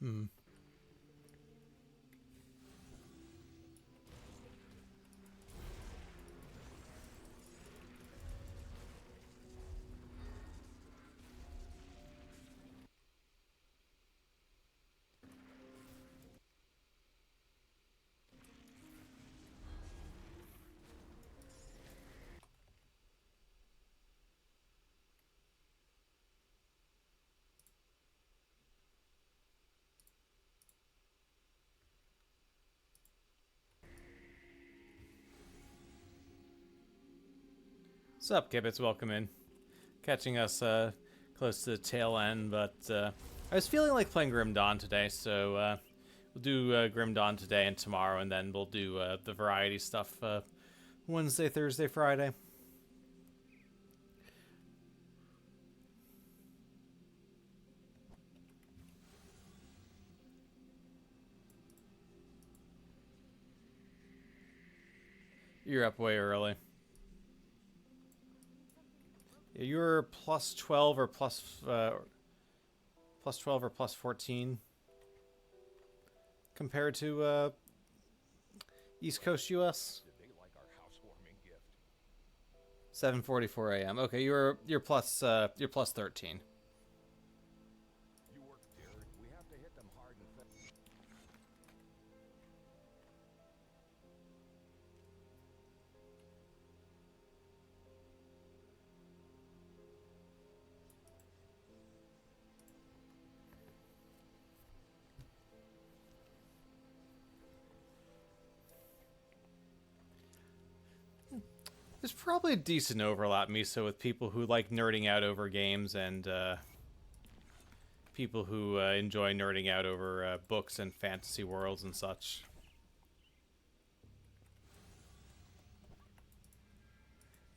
Hmm. What's up, Kibbits? Welcome in. Catching us close to the tail end, but I was feeling like playing Grim Dawn today, so we'll do Grim Dawn today and tomorrow, and then we'll do the variety stuff Wednesday, Thursday, Friday. You're up way early. You're plus 12 or plus 12 or plus 14 compared to East Coast US. They like our housewarming gift. 7:44 a.m. Okay, you're plus 13. You work, dear. We have to hit them hard and fast. There's probably a decent overlap, Miso, with people who like nerding out over games and people who enjoy nerding out over books and fantasy worlds and such.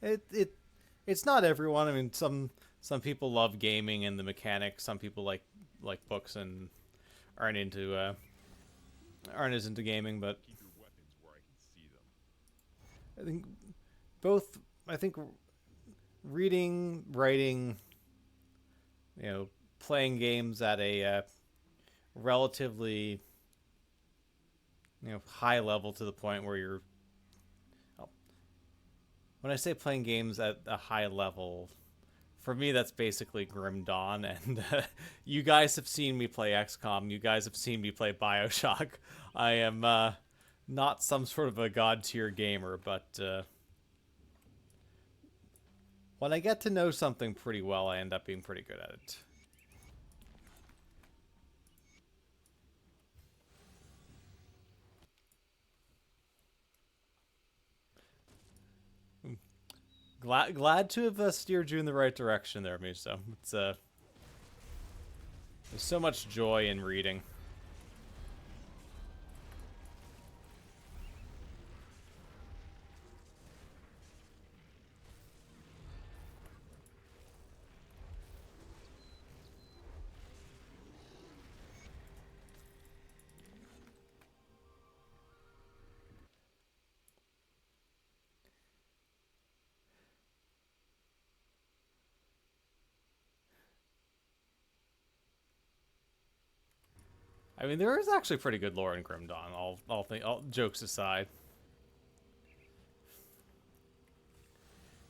It's not everyone. I mean, some people love gaming and the mechanics. Some people like books and aren't as into gaming. But Keep your weapons where I can see them. I think both. I think reading, writing, playing games at a relatively high level to the point where you're. When I say playing games at a high level, for me that's basically Grim Dawn, and you guys have seen me play XCOM. You guys have seen me play BioShock. I am not some sort of a god tier gamer, but when I get to know something pretty well, I end up being pretty good at it. Glad to have steered you in the right direction there, Miso. It's there's so much joy in reading. I mean, there is actually pretty good lore in Grim Dawn. All jokes aside.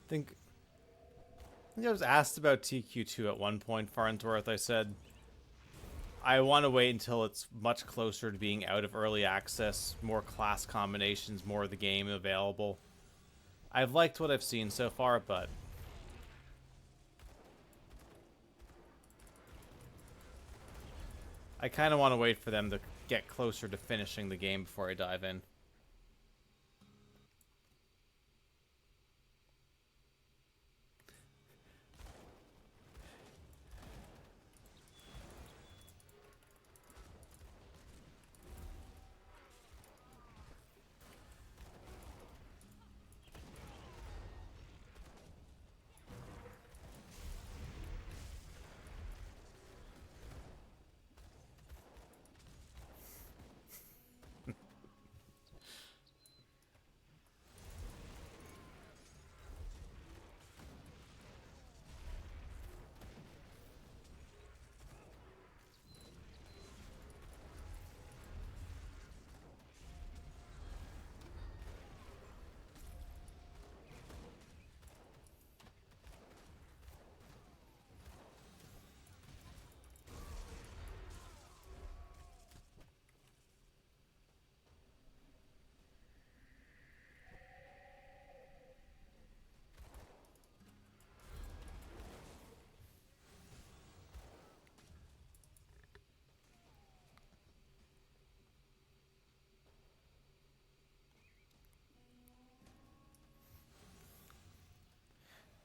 I think I was asked about TQ2 at one point, Farnsworth. I said, I want to wait until it's much closer to being out of early access, more class combinations, more of the game available. I've liked what I've seen so far, but I kind of want to wait for them to get closer to finishing the game before I dive in.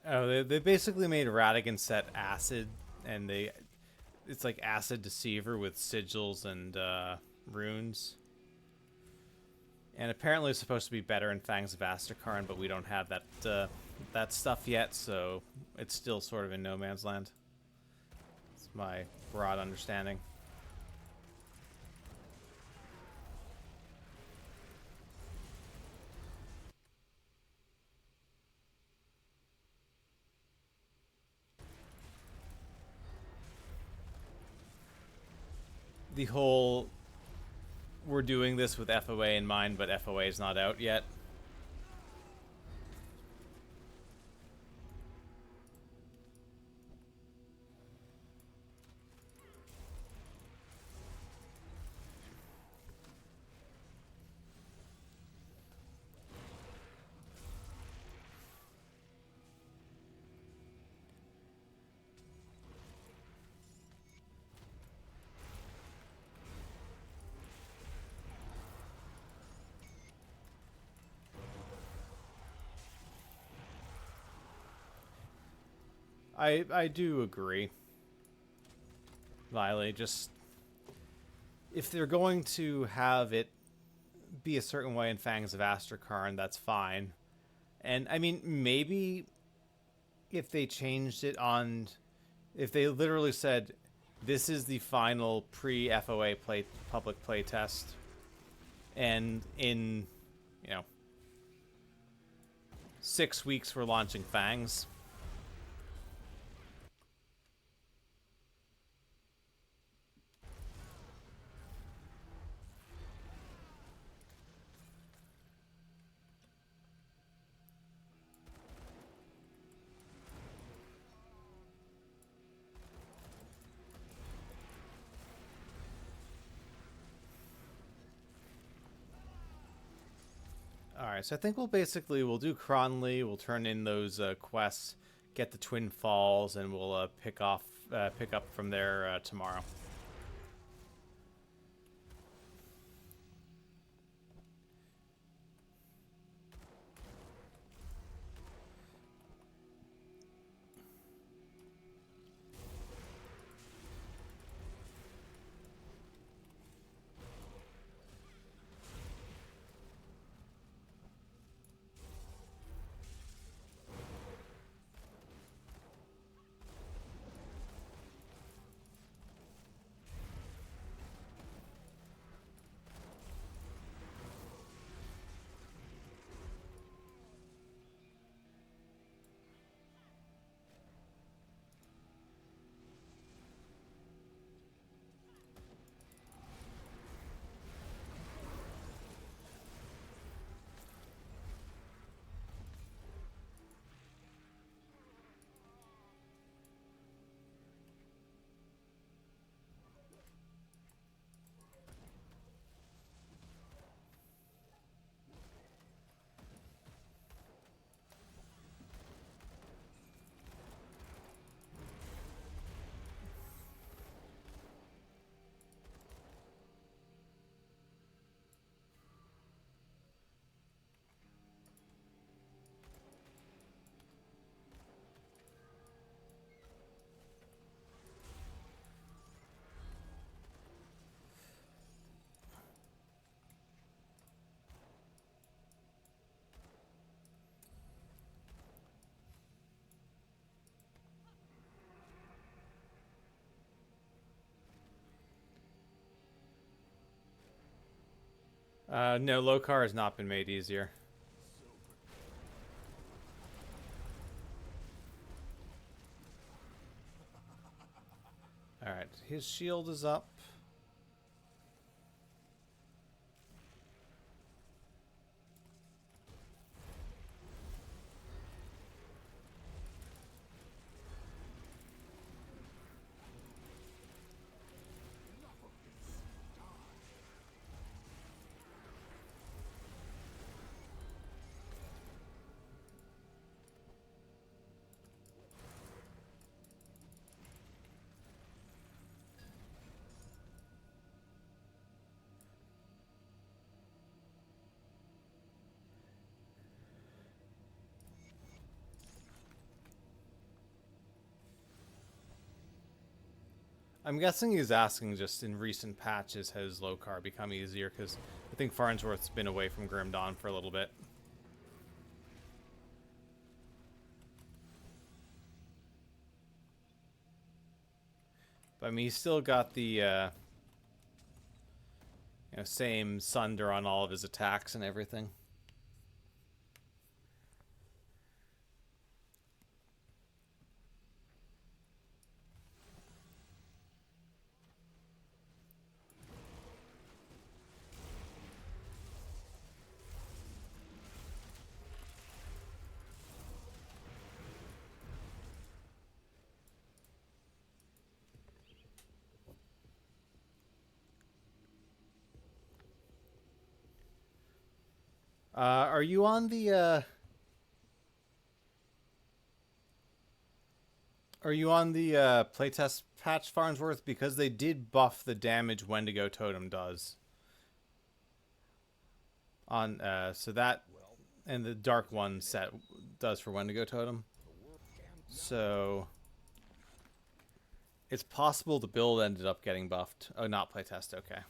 Oh, they basically made Radigan set acid, and it's like acid Deceiver with sigils and runes. And apparently it's supposed to be better in Fangs of Astrakarn, but we don't have that stuff yet, so it's still sort of in no man's land. It's my broad understanding. The whole we're doing this with FOA in mind, but FOA is not out yet. I do agree. Riley, just if they're going to have it be a certain way in Fangs of Astrakarn, that's fine. And I mean, maybe if they changed it on, if they literally said, this is the final pre-FOA public play test, and in, you know, 6 weeks we're launching Fangs. Alright, so I think we'll do Cronley, we'll turn in those quests, get the Twin Falls, and we'll pick up from there tomorrow. No, Lokar has not been made easier. Alright, his shield is up. I'm guessing he's asking just in recent patches has Lokar become easier, because I think Farnsworth's been away from Grim Dawn for a little bit. But I mean, he's still got the same Sunder on all of his attacks and everything. Are you on the playtest patch, Farnsworth? Because they did buff the damage Wendigo Totem does. On so that and the Dark One set does for Wendigo Totem. So It's possible the build ended up getting buffed. Oh, not playtest. Okay.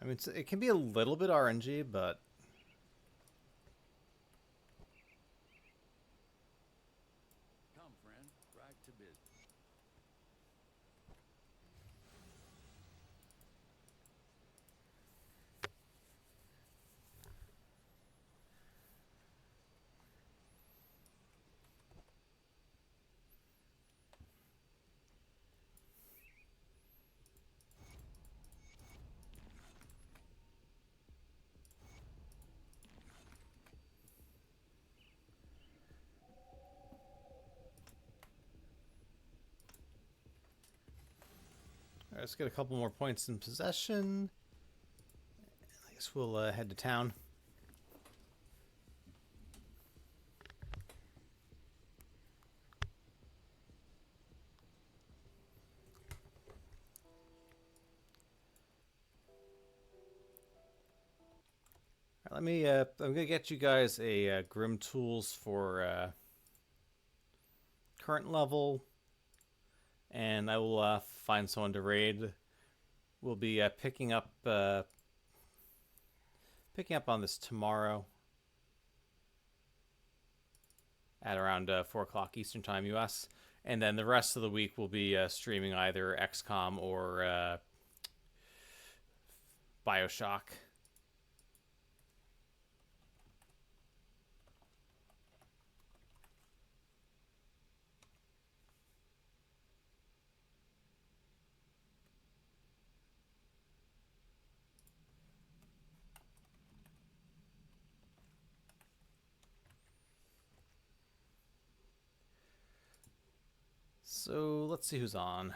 I mean, it can be a little bit RNG, but Come, friend, right to business. all right, let's get a couple more points in possession. I guess we'll head to town. All right, let me. I'm gonna get you guys a Grim Tools for current level, and I will find someone to raid. We'll be picking up on this tomorrow at around 4 o'clock Eastern Time, US. And then the rest of the week we'll be streaming either XCOM or Bioshock. So let's see who's on.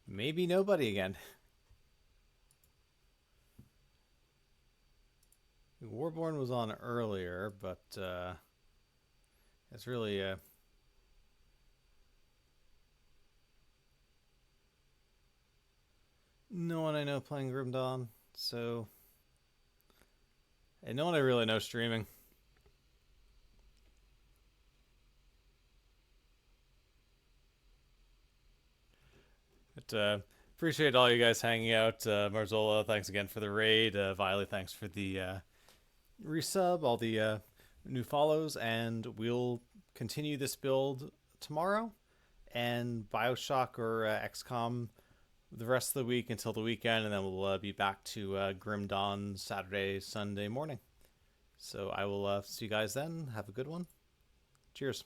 Maybe nobody again. Warborn was on earlier, but it's really no one I know playing Grim Dawn, so and no one I really know streaming. But appreciate all you guys hanging out. Marzola, thanks again for the raid. Viley, thanks for the resub, all the new follows, and we'll continue this build tomorrow, and Bioshock or XCOM the rest of the week until the weekend, and then we'll be back to Grim Dawn Saturday, Sunday morning. So I will see you guys then. Have a good one. Cheers.